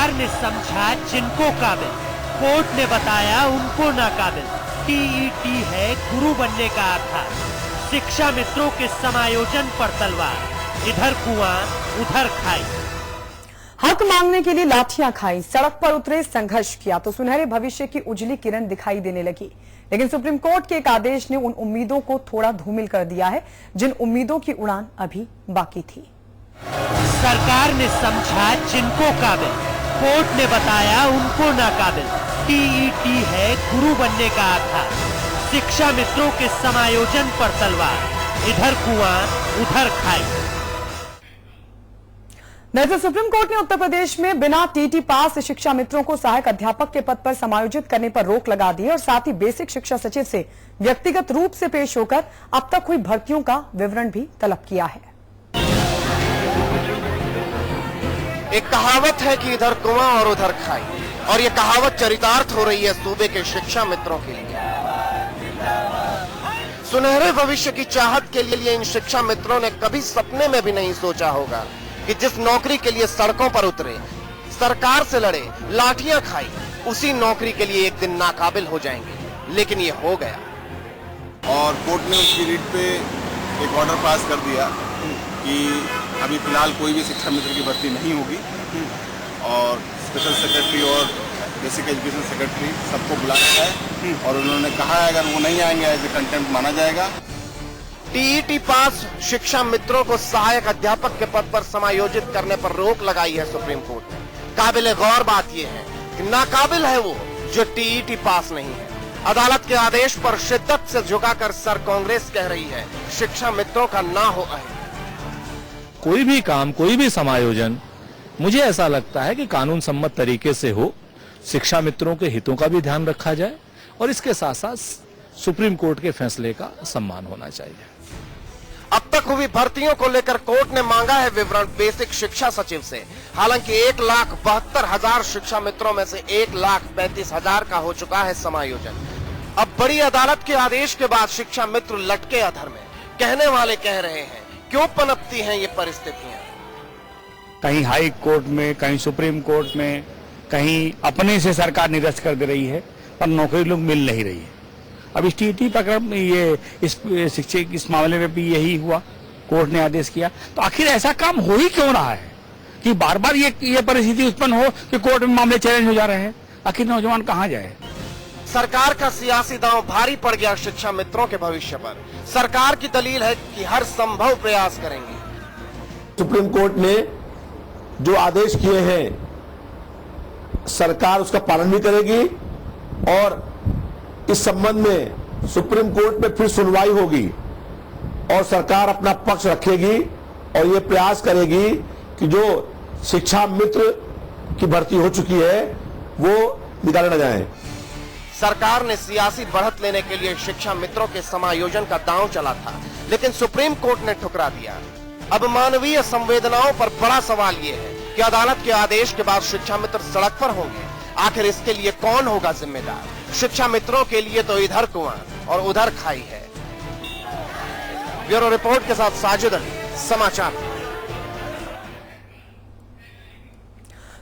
सरकार ने समझा जिनको काबिल, कोर्ट ने बताया उनको नाकाबिल। टीईटी है गुरु बनने का आधार, शिक्षा मित्रों के समायोजन पर तलवार, इधर कुआं उधर खाई। हक मांगने के लिए लाठियां खाई, सड़क पर उतरे, संघर्ष किया तो सुनहरे भविष्य की उजली किरण दिखाई देने लगी। लेकिन सुप्रीम कोर्ट के एक आदेश ने उन उम्मीदों को थोड़ा धूमिल कर दिया है जिन उम्मीदों की उड़ान अभी बाकी थी। सरकार ने समझा जिनको काबिल, कोर्ट ने बताया उनको नाकाबिल। टीईटी है गुरु बनने का आधार, शिक्षा मित्रों के समायोजन पर तलवार, इधर कुआं उधर खाई। दरअसल सुप्रीम कोर्ट ने उत्तर प्रदेश में बिना टीटी पास शिक्षा मित्रों को सहायक अध्यापक के पद पर समायोजित करने पर रोक लगा दी और साथ ही बेसिक शिक्षा सचिव से व्यक्तिगत रूप से पेश होकर अब तक हुई भर्तियों का विवरण भी तलब किया है। एक कहावत है कि इधर कुआं और उधर खाई, और ये कहावत चरितार्थ हो रही है सूबे के शिक्षा मित्रों के लिए। सुनहरे भविष्य की चाहत के लिए इन शिक्षा मित्रों ने कभी सपने में भी नहीं सोचा होगा कि जिस नौकरी के लिए सड़कों पर उतरे, सरकार से लड़े, लाठियां खाई, उसी नौकरी के लिए एक दिन नाकाबिल हो जाएंगे। लेकिन ये हो गया और कोर्ट ने उसकी रीट पे एक ऑर्डर पास कर दिया कि अभी फिलहाल कोई भी शिक्षा मित्र की भर्ती नहीं होगी और स्पेशल सेक्रेटरी और बेसिक एजुकेशन सेक्रेटरी सबको बुलाया है और उन्होंने कहा है अगर वो नहीं आएंगे एज ए कंटेम्प्ट माना जाएगा। टीईटी पास शिक्षा मित्रों को सहायक अध्यापक के पद पर समायोजित करने पर रोक लगाई है सुप्रीम कोर्ट ने। काबिल गौर बात यह है कि नाकाबिल है वो जो टीईटी पास नहीं है। अदालत के आदेश पर शिद्दत से झुकाकर सर कांग्रेस कह रही है शिक्षा मित्रों का ना हो अहम। कोई भी काम, कोई भी समायोजन, मुझे ऐसा लगता है कि कानून सम्मत तरीके से हो, शिक्षा मित्रों के हितों का भी ध्यान रखा जाए और इसके साथ साथ सुप्रीम कोर्ट के फैसले का सम्मान होना चाहिए। अब तक हुई भर्तियों को लेकर कोर्ट ने मांगा है विवरण बेसिक शिक्षा सचिव से। हालांकि 1,72,000 शिक्षा मित्रों में से 1,35,000 का हो चुका है समायोजन। अब बड़ी अदालत के आदेश के बाद शिक्षा मित्र लटके अधर में। कहने वाले कह रहे हैं क्यों पनपती हैं ये परिस्थितियां। कहीं हाई कोर्ट में, कहीं सुप्रीम कोर्ट में, कहीं अपने से सरकार निरस्त कर दे रही है पर नौकरी लोग मिल नहीं रही है। अब इस टीटी प्रकरण में ये इस शिक्षक इस मामले में भी यही हुआ, कोर्ट ने आदेश किया। तो आखिर ऐसा काम हो ही क्यों रहा है कि बार बार ये परिस्थिति उत्पन्न हो कि कोर्ट में मामले चैलेंज हो जा रहे हैं। आखिर नौजवान कहाँ जाए। सरकार का सियासी दांव भारी पड़ गया शिक्षा मित्रों के भविष्य पर। सरकार की दलील है कि हर संभव प्रयास करेंगे। सुप्रीम कोर्ट ने जो आदेश किए हैं सरकार उसका पालन भी करेगी और इस संबंध में सुप्रीम कोर्ट में फिर सुनवाई होगी और सरकार अपना पक्ष रखेगी और ये प्रयास करेगी कि जो शिक्षा मित्र की भर्ती हो चुकी है वो निकाले न जाए। सरकार ने सियासी बढ़त लेने के लिए शिक्षा मित्रों के समायोजन का दांव चला था, लेकिन सुप्रीम कोर्ट ने ठुकरा दिया। अब मानवीय संवेदनाओं पर बड़ा सवाल ये है कि अदालत के आदेश के बाद शिक्षा मित्र सड़क पर होंगे। आखिर इसके लिए कौन होगा जिम्मेदार। शिक्षा मित्रों के लिए तो इधर कुआं और उधर खाई है। ब्यूरो रिपोर्ट के साथ साजिद अली, समाचार।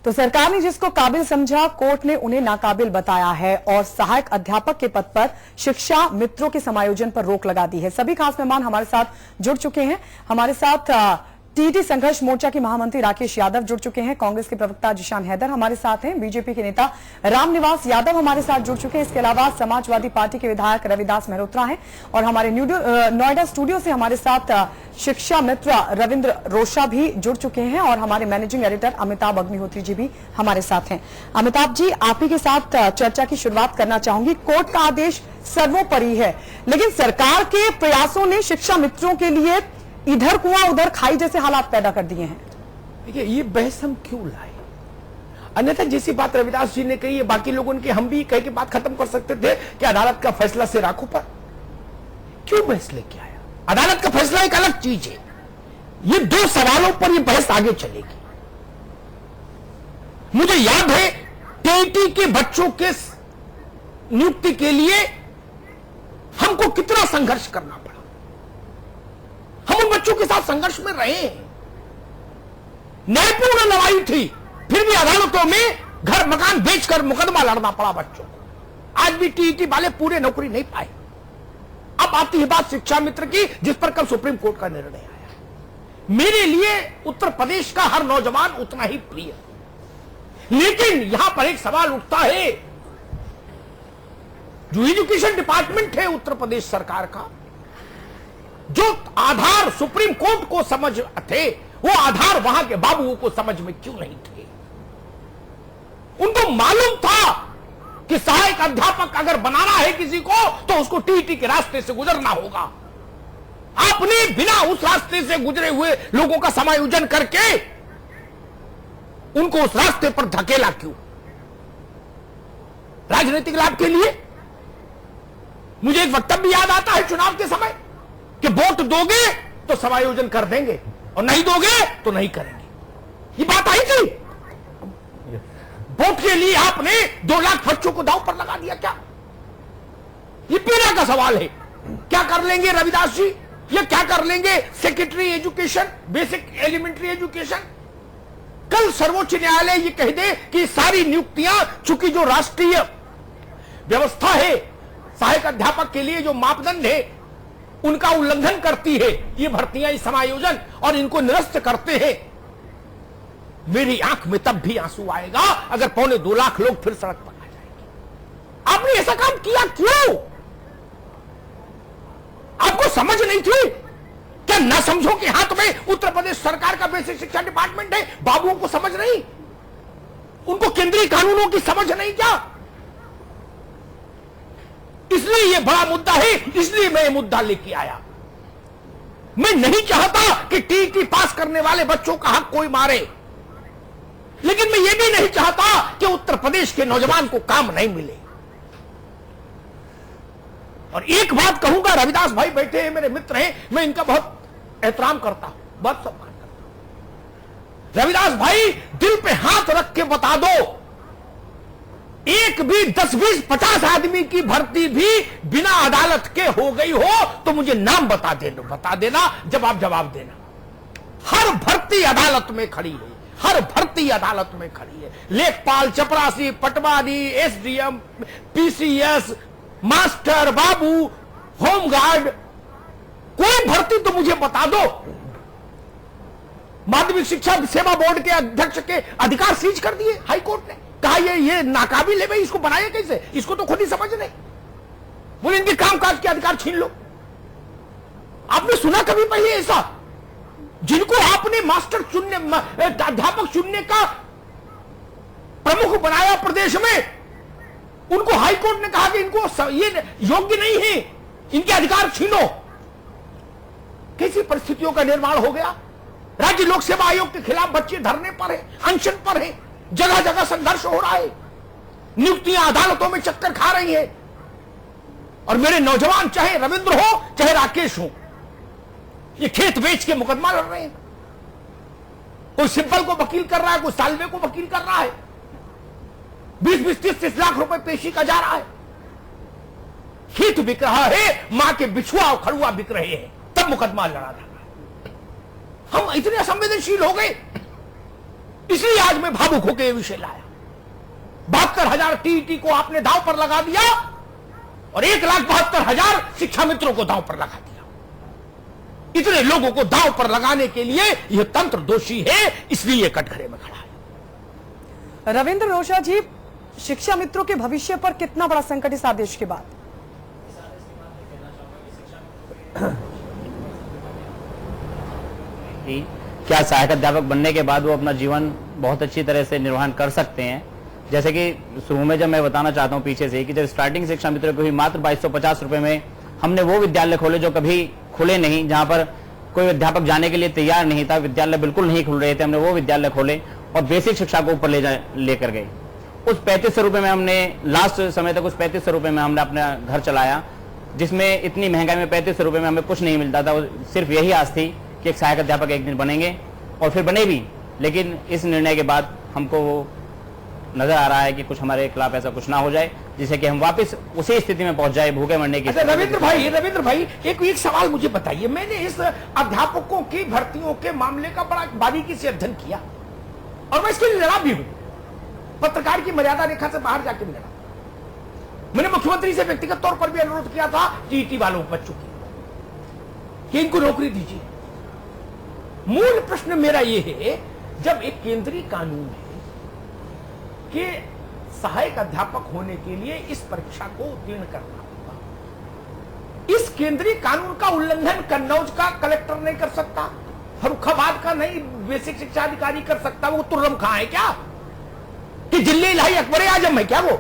तो सरकार ने जिसको काबिल समझा, कोर्ट ने उन्हें नाकाबिल बताया है और सहायक अध्यापक के पद पर शिक्षा मित्रों के समायोजन पर रोक लगा दी है। सभी खास मेहमान हमारे साथ जुड़ चुके हैं। हमारे साथ टीटी संघर्ष मोर्चा के महामंत्री राकेश यादव जुड़ चुके हैं, कांग्रेस के प्रवक्ता जिशान हैदर हमारे साथ हैं, बीजेपी के नेता रामनिवास यादव हमारे साथ जुड़ चुके हैं। इसके अलावा समाजवादी पार्टी के विधायक रविदास मेहरोत्रा हैं और हमारे नोएडा स्टूडियो से हमारे साथ शिक्षा मित्र रविंद्र रोशा भी जुड़ चुके हैं और हमारे मैनेजिंग एडिटर अमिताभ अग्निहोत्री जी भी हमारे साथ हैं। अमिताभ जी, आप ही के साथ चर्चा की शुरुआत करना चाहूंगी। कोर्ट का आदेश सर्वोपरि है, लेकिन सरकार के प्रयासों ने शिक्षा मित्रों के लिए इधर कुआं उधर खाई जैसे हालात पैदा कर दिए हैं। देखिए, ये बहस हम क्यों लाए? अन्यथा जैसी बात रविदास जी ने कही है, बाकी लोगों ने हम भी कह के बात खत्म कर सकते थे कि अदालत का फैसला से राखों पर क्यों बहस लेके आया। अदालत का फैसला एक अलग चीज है। ये दो सवालों पर ये बहस आगे चलेगी। मुझे याद है टीटी के बच्चों के नियुक्ति के लिए हमको कितना संघर्ष करना पड़ा। हम उन बच्चों के साथ संघर्ष में रहे हैं। न्यायपूर्ण लड़ाई थी फिर भी अदालतों में घर मकान बेचकर मुकदमा लड़ना पड़ा बच्चों को। आज भी टीईटी वाले पूरे नौकरी नहीं पाए। अब आती है बात शिक्षा मित्र की, जिस पर कल सुप्रीम कोर्ट का निर्णय आया। मेरे लिए उत्तर प्रदेश का हर नौजवान उतना ही प्रिय, लेकिन यहां पर एक सवाल उठता है, जो एजुकेशन डिपार्टमेंट है उत्तर प्रदेश सरकार का, जो आधार सुप्रीम कोर्ट को समझ थे, वो आधार वहां के बाबुओं को समझ में क्यों नहीं थे? उनको मालूम था कि सहायक अध्यापक अगर बनाना है किसी को तो उसको टीईटी के रास्ते से गुजरना होगा। आपने बिना उस रास्ते से गुजरे हुए लोगों का समायोजन करके उनको उस रास्ते पर धकेला क्यों? राजनीतिक लाभ के लिए? मुझे एक वक्तव्य याद आता है चुनाव के समय कि वोट दोगे तो समायोजन कर देंगे और नहीं दोगे तो नहीं करेंगे। ये बात आई थी। वोट के लिए आपने 2 लाख बच्चों को दांव पर लगा दिया क्या? ये पीड़ा का सवाल है। क्या कर लेंगे रविदास जी? ये क्या कर लेंगे secondary education, basic elementary education? कल सर्वोच्च न्यायालय ये कह दे कि सारी नियुक्तियां, चूंकि जो राष्ट्रीय व्यवस्था है सहायक अध्यापक के लिए जो मापदंड है उनका उल्लंघन करती है, ये भर्तियां समायोजन और इनको निरस्त करते हैं। मेरी आंख में तब भी आंसू आएगा अगर 2.25 लाख लोग फिर सड़क पर आ जाएंगे। आपने ऐसा काम किया क्यों? आपको समझ नहीं थी क्या? ना समझो कि हाथ में उत्तर प्रदेश सरकार का बेसिक शिक्षा डिपार्टमेंट है, बाबुओं को समझ नहीं, उनको केंद्रीय कानूनों की समझ नहीं क्या? इसलिए यह बड़ा मुद्दा है, इसलिए मैं ये मुद्दा लेके आया। मैं नहीं चाहता कि टीईटी पास करने वाले बच्चों का हक कोई मारे, लेकिन मैं ये भी नहीं चाहता कि उत्तर प्रदेश के नौजवान को काम नहीं मिले। और एक बात कहूंगा, रविदास भाई बैठे हैं, मेरे मित्र हैं, मैं इनका बहुत एहतराम करता हूं, बहुत सम्मान करता हूं। रविदास भाई, दिल पे हाथ रख के बता दो, एक भी 10, 20, 50 आदमी की भर्ती भी बिना अदालत के हो गई हो तो मुझे नाम बता देना, जवाब देना। हर भर्ती अदालत में खड़ी है, हर भर्ती अदालत में खड़ी है। लेखपाल, चपरासी, पटवारी, एसडीएम, पीसीएस, मास्टर, बाबू, होमगार्ड, कोई भर्ती तो मुझे बता दो। माध्यमिक शिक्षा सेवा बोर्ड के अध्यक्ष के अधिकार सीज कर दिए हाईकोर्ट ने, कहा ये नाकाबिल है भाई, इसको बनाया कैसे? इसको तो खुद ही समझ नहीं, बोले इनके कामकाज के अधिकार छीन लो। आपने सुना कभी पहले ऐसा? जिनको आपने मास्टर चुनने, अध्यापक चुनने का प्रमुख बनाया प्रदेश में, उनको हाईकोर्ट ने कहा कि इनको ये योग्य नहीं है, इनके अधिकार छीनो। कैसी परिस्थितियों का निर्माण हो गया? राज्य लोक सेवा आयोग के खिलाफ बच्चे धरने पर है, अनशन पर है, जगह जगह संघर्ष हो रहा है, नियुक्तियां अदालतों में चक्कर खा रही है। और मेरे नौजवान, चाहे रविंद्र हो चाहे राकेश हो, ये खेत बेच के मुकदमा लड़ रहे हैं। कोई सिंपल को वकील कर रहा है, कोई सालवे को वकील कर रहा है। 20-20, 30-30 लाख रुपए पेशी का जा रहा है। खेत बिक रहा है, मां के बिछुआ और खड़ुआ बिक रहे हैं, तब मुकदमा लड़ा रहा है। हम इतने असंवेदनशील हो गए, इसलिए आज मैं भावुक होकर यह विषय लाया। 72,000 टीईटी को आपने दांव पर लगा दिया और 1,72,000 शिक्षा मित्रों को दांव पर लगा दिया। इतने लोगों को दांव पर लगाने के लिए यह तंत्र दोषी है, इसलिए कटघरे में खड़ा है। रविंद्र रोशा जी, शिक्षा मित्रों के भविष्य पर कितना बड़ा संकट इस आदेश के बाद? क्या सहायक अध्यापक बनने के बाद वो अपना जीवन बहुत अच्छी तरह से निर्वहन कर सकते हैं? जैसे कि शुरू में जब मैं बताना चाहता हूं पीछे से कि जब स्टार्टिंग शिक्षा मित्रों को ही मात्र 2250 रुपए में हमने वो विद्यालय खोले जो कभी खुले नहीं, जहां पर कोई अध्यापक जाने के लिए तैयार नहीं था, विद्यालय बिल्कुल नहीं खुल रहे थे, हमने वो विद्यालय खोले और बेसिक शिक्षा को ऊपर लेकर गए। उस 3500 रुपए में हमने लास्ट समय तक उस 3500 रुपए में हमने अपना घर चलाया, जिसमें इतनी महंगाई में 3500 रुपए में हमें कुछ नहीं मिलता था। सिर्फ यही आस थी कि एक सहायक अध्यापक एक दिन बनेंगे, और फिर बने भी। लेकिन इस निर्णय के बाद हमको वो नजर आ रहा है कि कुछ हमारे खिलाफ ऐसा कुछ ना हो जाए जिससे कि हम वापस उसी स्थिति में पहुंच जाए, भूखे मरने की। अच्छा रविंद्र भाई एक सवाल मुझे बताइए। मैंने इस अध्यापकों की भर्तियों के मामले का बड़ा बारीकी से अध्ययन किया। और मैं इसके लिए लड़ा भी हूं, पत्रकार की मर्यादा रेखा से बाहर जाके भी लड़ा। मैंने मुख्यमंत्री से व्यक्तिगत तौर पर भी अनुरोध किया था टीईटी वालों बच्चों की कि इनको नौकरी दीजिए। मूल प्रश्न मेरा यह है, जब एक केंद्रीय कानून है कि सहायक अध्यापक होने के लिए इस परीक्षा को उत्तीर्ण करना होगा, इस केंद्रीय कानून का उल्लंघन कन्नौज का कलेक्टर नहीं कर सकता, फर्रुखाबाद का नहीं बेसिक शिक्षा अधिकारी कर सकता, वो तुर्रम खां है क्या कि जिले इलाही अकबर आजम है क्या? वो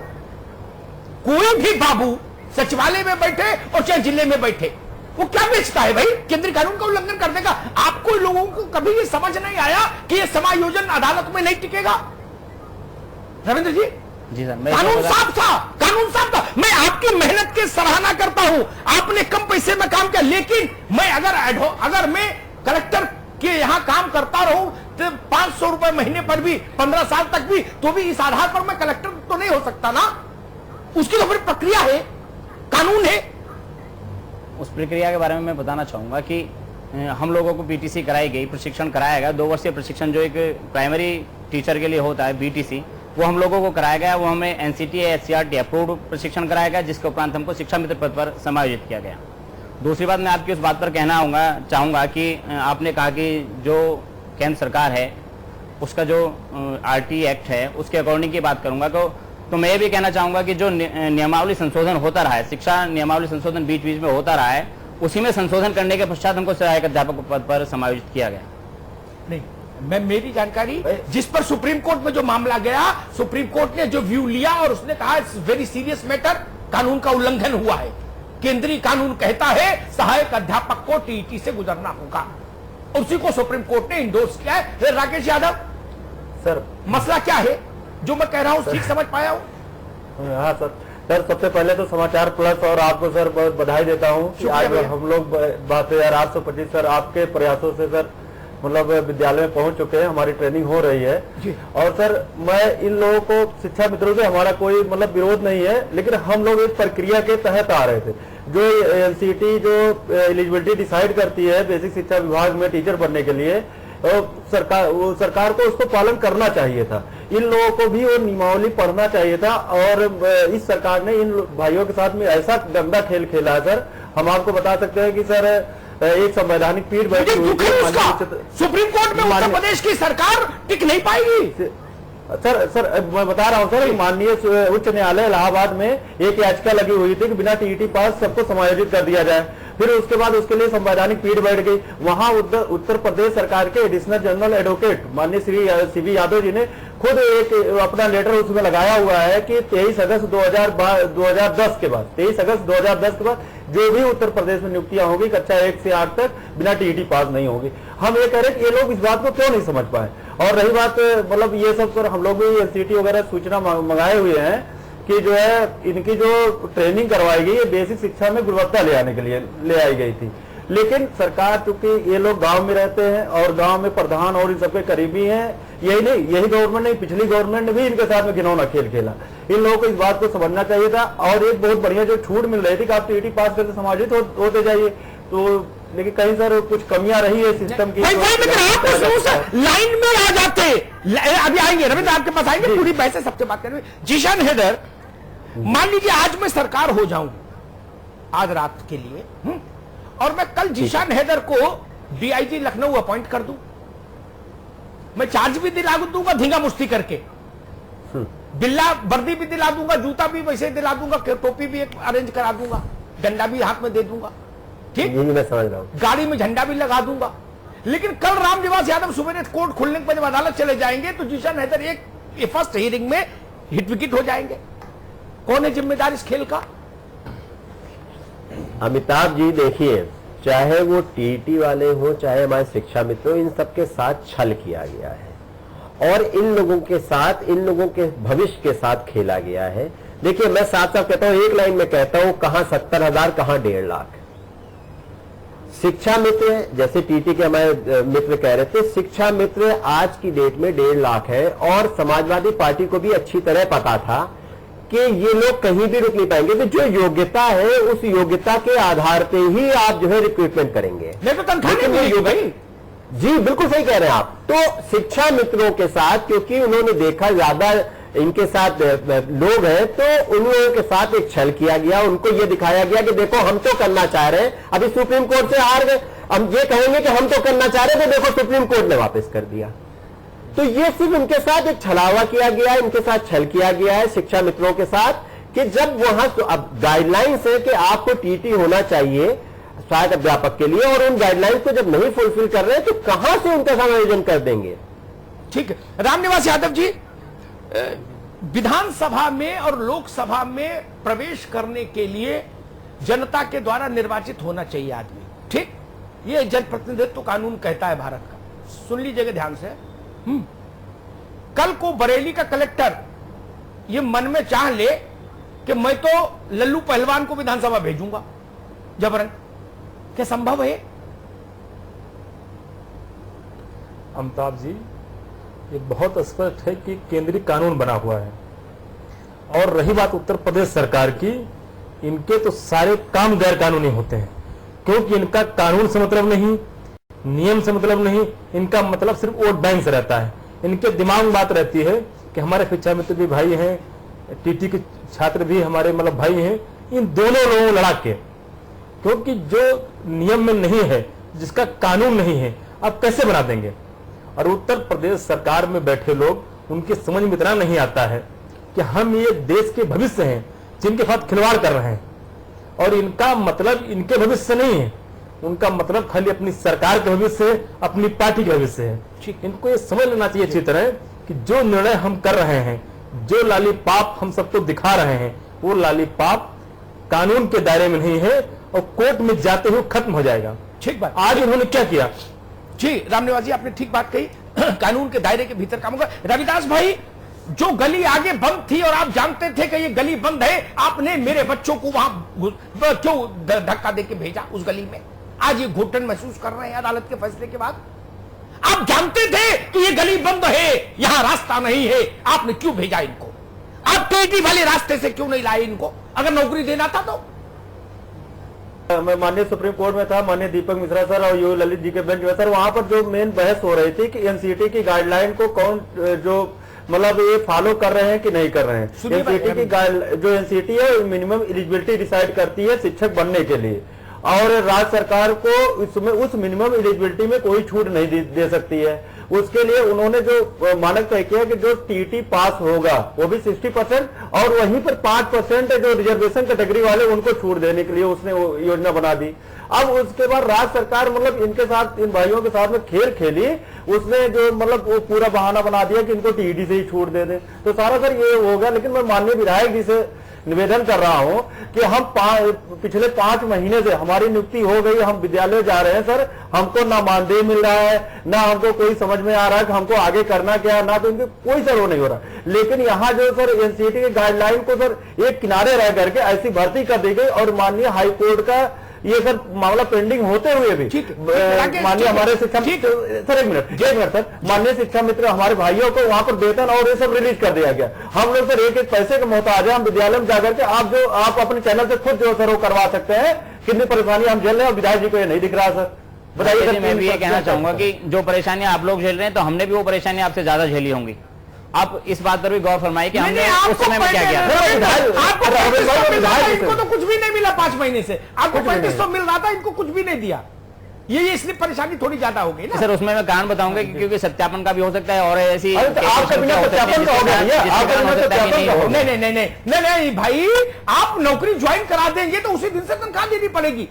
कोई भी बाबू सचिवालय में बैठे और चाहे जिले में बैठे, वो क्या बेचता है भाई? केंद्रीय कानून का उल्लंघन कर देगा। आपको लोगों को कभी ये समझ नहीं आया कि ये समायोजन अदालत में नहीं टिकेगा? रविंद्र जी, सर, कानून साफ था, कानून साफ था। मैं आपकी मेहनत की सराहना करता हूं, आपने कम पैसे में काम किया, लेकिन मैं अगर मैं कलेक्टर के यहां काम करता रहूं तो 500 रुपए महीने पर भी 15 साल तक भी, तो भी इस आधार पर मैं कलेक्टर तो नहीं हो सकता ना। उसकी तो फिर प्रक्रिया है, कानून है। उस प्रक्रिया के बारे में मैं बताना चाहूंगा कि हम लोगों को पीटीसी कराई गई, प्रशिक्षण कराया गया, 2 वर्षीय प्रशिक्षण जो एक प्राइमरी टीचर के लिए होता है बीटीसी, वो हम लोगों को कराया गया। वो हमें एनसीटीए एससीईआरटी अप्रूव्ड प्रशिक्षण कराया गया, जिसके उपरांत हमको शिक्षा मित्र पद पर समायोजित किया गया। दूसरी बात, मैं आपकी उस बात पर कहना चाहूंगा कि आपने कहा कि जो केंद्र सरकार है उसका जो आरटी एक्ट है उसके अकॉर्डिंग की बात करूंगा, तो मैं ये भी कहना चाहूंगा कि जो नियमावली संशोधन होता रहा है, शिक्षा नियमावली संशोधन बीच बीच में होता रहा है, उसी में संशोधन करने के पश्चात हमको सहायक अध्यापक पद पर समायोजित किया गया। नहीं, मैं मेरी जानकारी, जिस पर सुप्रीम कोर्ट में जो मामला गया, सुप्रीम कोर्ट ने जो व्यू लिया और उसने कहा इट्स वेरी सीरियस मैटर, कानून का उल्लंघन हुआ है। केंद्रीय कानून कहता है सहायक अध्यापक को टीईटी से गुजरना होगा, उसी को सुप्रीम कोर्ट ने इंडोर्स किया है। राकेश यादव सर, मसला क्या है जो मैं कह रहा हूं, ठीक समझ पाया हूं? हाँ सर, सबसे पहले तो समाचार प्लस और आपको सर बहुत बधाई देता हूं कि आज हम लोग 12,825 सर आपके प्रयासों से सर मतलब विद्यालय में पहुंच चुके हैं, हमारी ट्रेनिंग हो रही है। और सर मैं इन लोगों को, शिक्षा मित्रों से हमारा कोई मतलब विरोध नहीं है, लेकिन हम लोग इस प्रक्रिया के तहत आ रहे थे। जो एनसीटी जो एलिजिबिलिटी डिसाइड करती है बेसिक शिक्षा विभाग में टीचर बनने के लिए, सरकार को उसको पालन करना चाहिए था। इन लोगों को भी वो नियमावली पढ़ना चाहिए था, और इस सरकार ने इन भाइयों के साथ में ऐसा गंदा खेल खेला है सर। हम आपको बता सकते हैं कि सर एक संवैधानिक पीठ बैठी हुई थी सुप्रीम कोर्ट में, उत्तर प्रदेश की सरकार टिक नहीं पाएगी। सर मैं बता रहा हूं सर, माननीय उच्च न्यायालय इलाहाबाद में एक याचिका लगी हुई थी कि बिना टीईटी पास सबको समायोजित कर दिया जाए। फिर उसके बाद उसके लिए संवैधानिक पीठ बैठ गई। वहां उत्तर प्रदेश सरकार के एडिशनल जनरल एडवोकेट माननीय श्री सीवी यादव जी ने खुद एक अपना लेटर उसमें लगाया हुआ है कि 23 अगस्त 2010 के बाद 23 अगस्त 2010 के बाद जो भी उत्तर प्रदेश में नियुक्तियां होगी कक्षा 1 से 8 तक बिना टीईटी पास नहीं होगी। हम ये कह रहे हैं कि ये लोग इस बात को क्यों नहीं समझ पाए। और रही बात मतलब ये सब सर, हम लोग भी एनसीटी वगैरह सूचना मंगाए हुए हैं कि जो है इनकी जो ट्रेनिंग करवाई गई है बेसिक शिक्षा में गुणवत्ता ले आने के लिए ले आई गई थी। लेकिन सरकार, चूंकि ये लोग गांव में रहते हैं और गांव में प्रधान और इन सबके करीबी हैं, यही गवर्नमेंट नहीं, पिछली गवर्नमेंट ने भी इनके साथ में घिनौना खेल खेला। इन लोगों को इस बात को समझना चाहिए था। और एक बहुत बढ़िया जो छूट मिल रही थी कि आप टीईटी पास करके समायोजित होते जाइए, तो लेकिन कहीं सर कुछ कमियां रही है सिस्टम की। लाइन में आ जाते, अभी आएंगे रविंद्र, आपके पास आएंगे, पूरी बहस है, सबसे बात करेंगे। जीशान हैदर, मान लीजिए आज मैं सरकार हो जाऊं आज रात के लिए, और मैं कल जीशान हैदर को डीआईजी लखनऊ अपॉइंट कर दूं, मैं चार्ज भी दिला दूंगा धींगा मुश्ती करके, बिल्ला वर्दी भी दिला दूंगा, जूता भी वैसे दिला दूंगा, टोपी भी एक अरेंज करा दूंगा, डंडा भी हाथ में दे दूंगा, ठीक, मैं समझ रहा हूं, गाड़ी में झंडा भी लगा दूंगा। लेकिन कल रामनिवास यादव सुबह कोर्ट खुलने के बाद जब अदालत चले जाएंगे तो जीशान हैदर एक फर्स्ट हियरिंग में हिट विकेट हो जाएंगे। कौन है जिम्मेदार इस खेल का? अमिताभ जी देखिए, चाहे वो टीईटी वाले हो चाहे हमारे शिक्षा मित्र हो, इन सबके साथ छल किया गया है और इन लोगों के साथ, इन लोगों के भविष्य के साथ खेला गया है। देखिए मैं साफ साफ कहता हूं, एक लाइन में कहता हूं, कहां 70,000 कहां 1.5 लाख। शिक्षा मित्र जैसे टीटी के हमारे मित्र कह रहे थे, शिक्षा मित्र आज की डेट में 1.5 लाख है और समाजवादी पार्टी को भी अच्छी तरह पता था कि ये लोग कहीं भी रुक नहीं पाएंगे। तो जो योग्यता है उस योग्यता के आधार पे ही आप जो है रिक्रूटमेंट करेंगे। नहीं तो तनख्वाह नहीं मिलेगी भाई, जी बिल्कुल सही कह रहे हैं आप। तो शिक्षा मित्रों के साथ, क्योंकि उन्होंने देखा ज्यादा इनके साथ लोग हैं, तो उन लोगों के साथ एक छल किया गया, उनको ये दिखाया गया कि देखो हम तो करना चाह रहे हैं, अभी सुप्रीम कोर्ट से हार गए, हम ये कहेंगे कि हम तो करना चाह रहे थे, देखो सुप्रीम कोर्ट ने वापस कर दिया। तो ये सिर्फ इनके साथ एक छलावा किया गया है, इनके साथ छल किया गया है शिक्षा मित्रों के साथ, कि जब वहां अब गाइडलाइंस है कि आपको टीटी होना चाहिए सहायक अध्यापक के लिए, और उन गाइडलाइंस को जब नहीं फुलफिल कर रहे हैं तो कहां से उनका समायोजन कर देंगे। ठीक है, रामनिवास यादव जी, विधानसभा में और लोकसभा में प्रवेश करने के लिए जनता के द्वारा निर्वाचित होना चाहिए आदमी, ठीक, ये जनप्रतिनिधित्व कानून कहता है भारत का। सुन लीजिएगा ध्यान से। कल को बरेली का कलेक्टर ये मन में चाह ले कि मैं तो लल्लू पहलवान को विधानसभा भेजूंगा जबरन, क्या संभव है? अमिताभ जी, ये बहुत स्पष्ट है कि केंद्रीय कानून बना हुआ है। और रही बात उत्तर प्रदेश सरकार की, इनके तो सारे काम गैर कानूनी होते हैं, क्योंकि इनका कानून से मतलब नहीं, नियम से मतलब नहीं, इनका मतलब सिर्फ वोट बैंक से रहता है। इनके दिमाग में बात रहती है कि हमारे शिक्षा मित्र भी भाई हैं, टीटी के छात्र भी हमारे मतलब भाई हैं, इन दोनों लोगों को लड़ा के, क्योंकि जो नियम में नहीं है, जिसका कानून नहीं है, अब कैसे बना देंगे। और उत्तर प्रदेश सरकार में बैठे लोग, उनके समझ में इतना नहीं आता है कि हम ये देश के भविष्य हैं जिनके साथ खिलवाड़ कर रहे हैं, और इनका मतलब इनके भविष्य से नहीं है, उनका मतलब खाली अपनी सरकार के भविष्य है, अपनी पार्टी के भविष्य है। इनको ये समझ लेना चाहिए अच्छी तरह कि जो निर्णय हम कर रहे हैं, जो लालीपाप हम सबको दिखा रहे हैं, वो लालीपाप कानून के दायरे में नहीं है और कोर्ट में जाते हुए खत्म हो जाएगा। ठीक बात। आज उन्होंने क्या किया? जी रामनिवास जी, आपने ठीक बात कही, कानून के दायरे के भीतर काम होगा। रविदास भाई, जो गली आगे बंद थी और आप जानते थे कि ये गली बंद है, आपने मेरे बच्चों को वहां क्यों धक्का देके भेजा उस गली में? आज ये घुटन महसूस कर रहे हैं अदालत के फैसले के बाद। आप जानते थे कि ये गली बंद है, यहां रास्ता नहीं है, आपने क्यों भेजा इनको? आप टीटी वाले रास्ते से क्यों नहीं लाए इनको? अगर नौकरी देना था तो। मैं माननीय सुप्रीम कोर्ट में था, माननीय दीपक मिश्रा सर और यू ललित जी के बेंच में सर, वहां पर जो मेन बहस हो रही थी कि एनसीटी की गाइडलाइन को कौन जो मतलब ये फॉलो कर रहे हैं कि नहीं कर रहे हैं। एनसीटी की जो एनसीटी है मिनिमम एलिजिबिलिटी डिसाइड करती है शिक्षक बनने के लिए, और राज्य सरकार को इसमें उस मिनिमम एलिजिबिलिटी में कोई छूट नहीं दे सकती है। उसके लिए उन्होंने जो मानक तय किया कि जो टीटी पास होगा वो भी 60%, और वहीं पर 5% जो रिजर्वेशन कैटेगरी वाले उनको छूट देने के लिए उसने योजना बना दी। अब उसके बाद राज्य सरकार मतलब इनके साथ, इन भाइयों के साथ में खेल खेली, उसने जो मतलब वो पूरा बहाना बना दिया कि इनको टीटी से ही छूट दे दे। तो सारा सर ये हो गया। लेकिन मैं माननीय विधायक जी से निवेदन कर रहा हूं कि हम पिछले 5 महीने से हमारी नियुक्ति हो गई, हम विद्यालय जा रहे हैं सर, हमको ना मानदेय मिल रहा है, ना हमको कोई समझ में आ रहा है कि हमको आगे करना क्या है, ना तो इनके कोई सर वो नहीं हो रहा। लेकिन यहाँ जो सर एनसीटी की गाइडलाइन को सर एक किनारे रह करके ऐसी भर्ती कर दी गई, और माननीय हाई कोर्ट का ये सर मामला पेंडिंग होते हुए भी माननीय हमारे शिक्षा सर एक मिनट सर, माननीय शिक्षा मित्र हमारे भाइयों को वहां पर वेतन और ये सब रिलीज कर दिया गया। हम लोग सर एक पैसे के मोहताज है, हम विद्यालय में जाकर के आप अपने चैनल से खुद जो सर वो करवा सकते हैं। कितनी परेशानी हम झेल रहे हैं और विधायक जी को ये नहीं दिख रहा सर, बताइए। मैं भी ये कहना चाहूंगा कि जो परेशानी आप लोग झेल रहे हैं, तो हमने भी वो परेशानी आपसे ज्यादा झेली होंगी। आप इस बात पर भी गौर फरमाइए कि हमने उस समय में क्या किया। इनको तो कुछ भी नहीं मिला 5 महीने से, आपको 3500 मिल रहा था, इनको कुछ भी नहीं दिया। ये इसलिए परेशानी थोड़ी ज्यादा हो गई ना सर। उसमें मैं कारण बताऊंगा क्योंकि सत्यापन का भी हो सकता है, और ऐसी नहीं भाई, आप नौकरी ज्वाइन करा देंगे तो उसी दिन से तनख्वाह देनी पड़ेगी।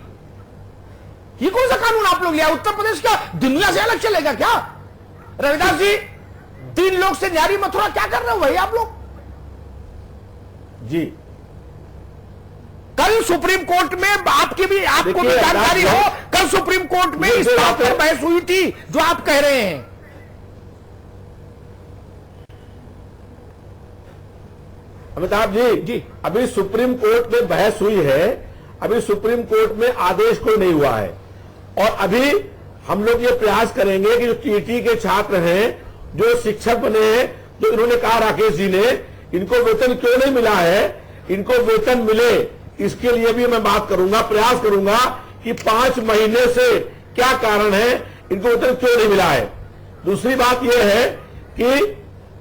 ये कौन सा कानून आप लोग लिया? उत्तर प्रदेश का दुनिया से अलग चलेगा क्या? रविदास जी, 3 लोग से न्यारी मथुरा क्या कर रहे हो भाई आप लोग? जी कल सुप्रीम कोर्ट में आपको भी जानकारी हो, कल सुप्रीम कोर्ट में इस बात पर बहस हुई थी जो आप कह रहे हैं। अमिताभ जी, अभी सुप्रीम कोर्ट में बहस हुई है, अभी सुप्रीम कोर्ट में आदेश कोई नहीं हुआ है, और अभी हम लोग ये प्रयास करेंगे कि जो टीटी के छात्र हैं, जो शिक्षक बने हैं, जो इन्होंने कहा राकेश जी ने, इनको वेतन क्यों नहीं मिला है, इनको वेतन मिले, इसके लिए भी मैं बात करूंगा, प्रयास करूंगा कि 5 महीने से क्या कारण है इनको वेतन क्यों नहीं मिला है। दूसरी बात यह है कि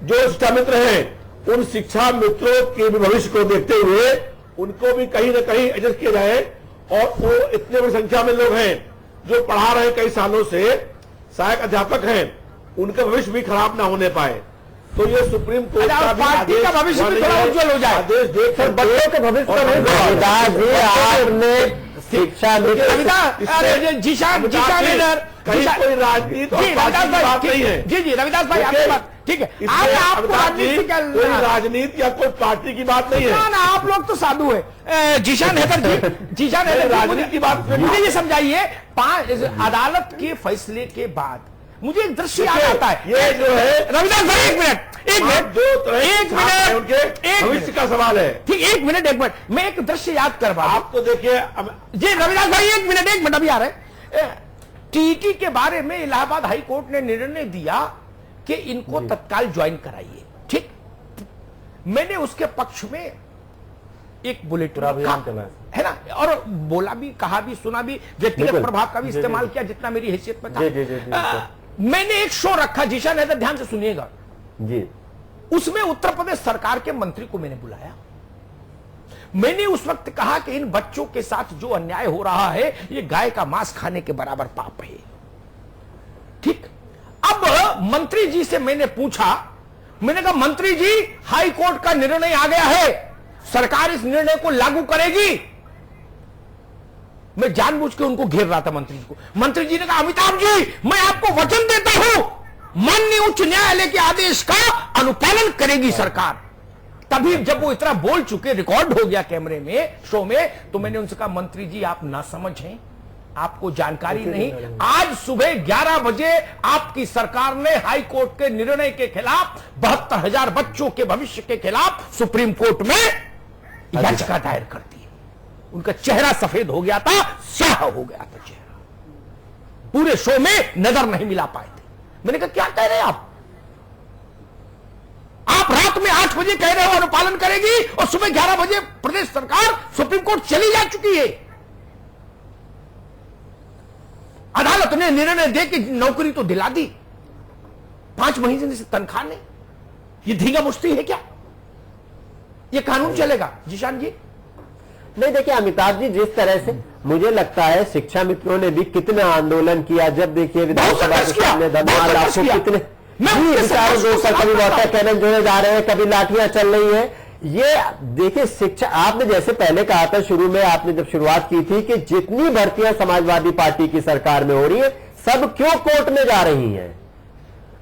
जो शिक्षा मित्र हैं उन शिक्षा मित्रों के भविष्य को देखते हुए उनको भी कहीं ना कहीं एडजस्ट किया जाए, और वो इतने बड़ी संख्या में लोग हैं जो पढ़ा रहे कई सालों से, सहायक अध्यापक हैं, उनका भविष्य भी खराब ना होने पाए। तो ये सुप्रीम कोर्ट का भी पार्टी का भविष्य भी थोड़ा उज्जवल हो जाए। आदेश देख सर बच्चों के भविष्य को नहीं, आपने शिक्षा जीशान इधर कहीं कोई राजनीति और पार्टी की बात नहीं है। जी रविदास भाई आपकी बात ठीक है। आपको राजनीति कोई राजनीति या कोई पार्टी की बात नहीं है ना, आप लोग तो साधु है। जीशान हैदर राजनीति की बात मुझे ये समझाइए, अदालत के फैसले के बाद मुझे एक दृश्य याद आता है। ये जो है रविदास भाई एक मिनट भविष्य का सवाल है। ठीक, एक मिनट मैं एक दृश्य याद करवा। आप तो देखिए जी रविदास भाई एक मिनट अभी आ रहे। टीटी के बारे में इलाहाबाद हाई कोर्ट ने निर्णय दिया कि इनको तत्काल ज्वाइन कराइए। ठीक, मैंने उसके पक्ष में एक बुलेटिन है ना, और बोला भी, कहा भी, सुना भी, व्यक्तिगत प्रभाव का भी इस्तेमाल किया जितना मेरी हैसियत में था। मैंने एक शो रखा, जीशान हैदर ध्यान से सुनिएगा जी। उसमें उत्तर प्रदेश सरकार के मंत्री को मैंने बुलाया। मैंने उस वक्त कहा कि इन बच्चों के साथ जो अन्याय हो रहा है ये गाय का मांस खाने के बराबर पाप है। ठीक, अब मंत्री जी से मैंने पूछा, मैंने कहा मंत्री जी हाई कोर्ट का निर्णय आ गया है, सरकार इस निर्णय को लागू करेगी। मैं जानबूझ के उनको घेर रहा था मंत्री जी को। मंत्री जी ने कहा अमिताभ जी मैं आपको वचन देता हूं माननीय उच्च न्यायालय के आदेश का अनुपालन करेगी सरकार। तभी जब वो इतना बोल चुके, रिकॉर्ड हो गया कैमरे में, शो में, तो मैंने उनसे कहा मंत्री जी आप ना समझ हैं, आपको जानकारी नहीं। आज सुबह 11 बजे आपकी सरकार ने हाई कोर्ट के निर्णय के खिलाफ 72,000 बच्चों के भविष्य के खिलाफ सुप्रीम कोर्ट में याचिका दायर कर दी। उनका चेहरा सफेद हो गया था, स्याह हो गया था चेहरा, पूरे शो में नजर नहीं मिला पाए थे। मैंने कहा क्या कह रहे हैं आप रात में 8 बजे कह रहे हो अनुपालन करेगी और सुबह 11 बजे प्रदेश सरकार सुप्रीम कोर्ट चली जा चुकी है। अदालत ने निर्णय दे के नौकरी तो दिला दी, 5 महीने से तनख्वाह नहीं। ये धींगा मुश्ती है क्या? ये कानून चलेगा? जीशान जी नहीं, देखिए अमिताभ जी, जिस तरह से मुझे लगता है शिक्षा मित्रों ने भी कितना आंदोलन किया। जब देखिए विधानसभा के सामने धरना, आपको कितने विचारों को कभी वाटर कैनन जोड़े जा रहे हैं, कभी लाठियां चल रही हैं। ये देखिए शिक्षा, आपने जैसे पहले कहा था शुरू में, आपने जब शुरुआत की थी कि जितनी भर्तियां समाजवादी पार्टी की सरकार में हो रही है सब क्यों कोर्ट में जा रही हैं।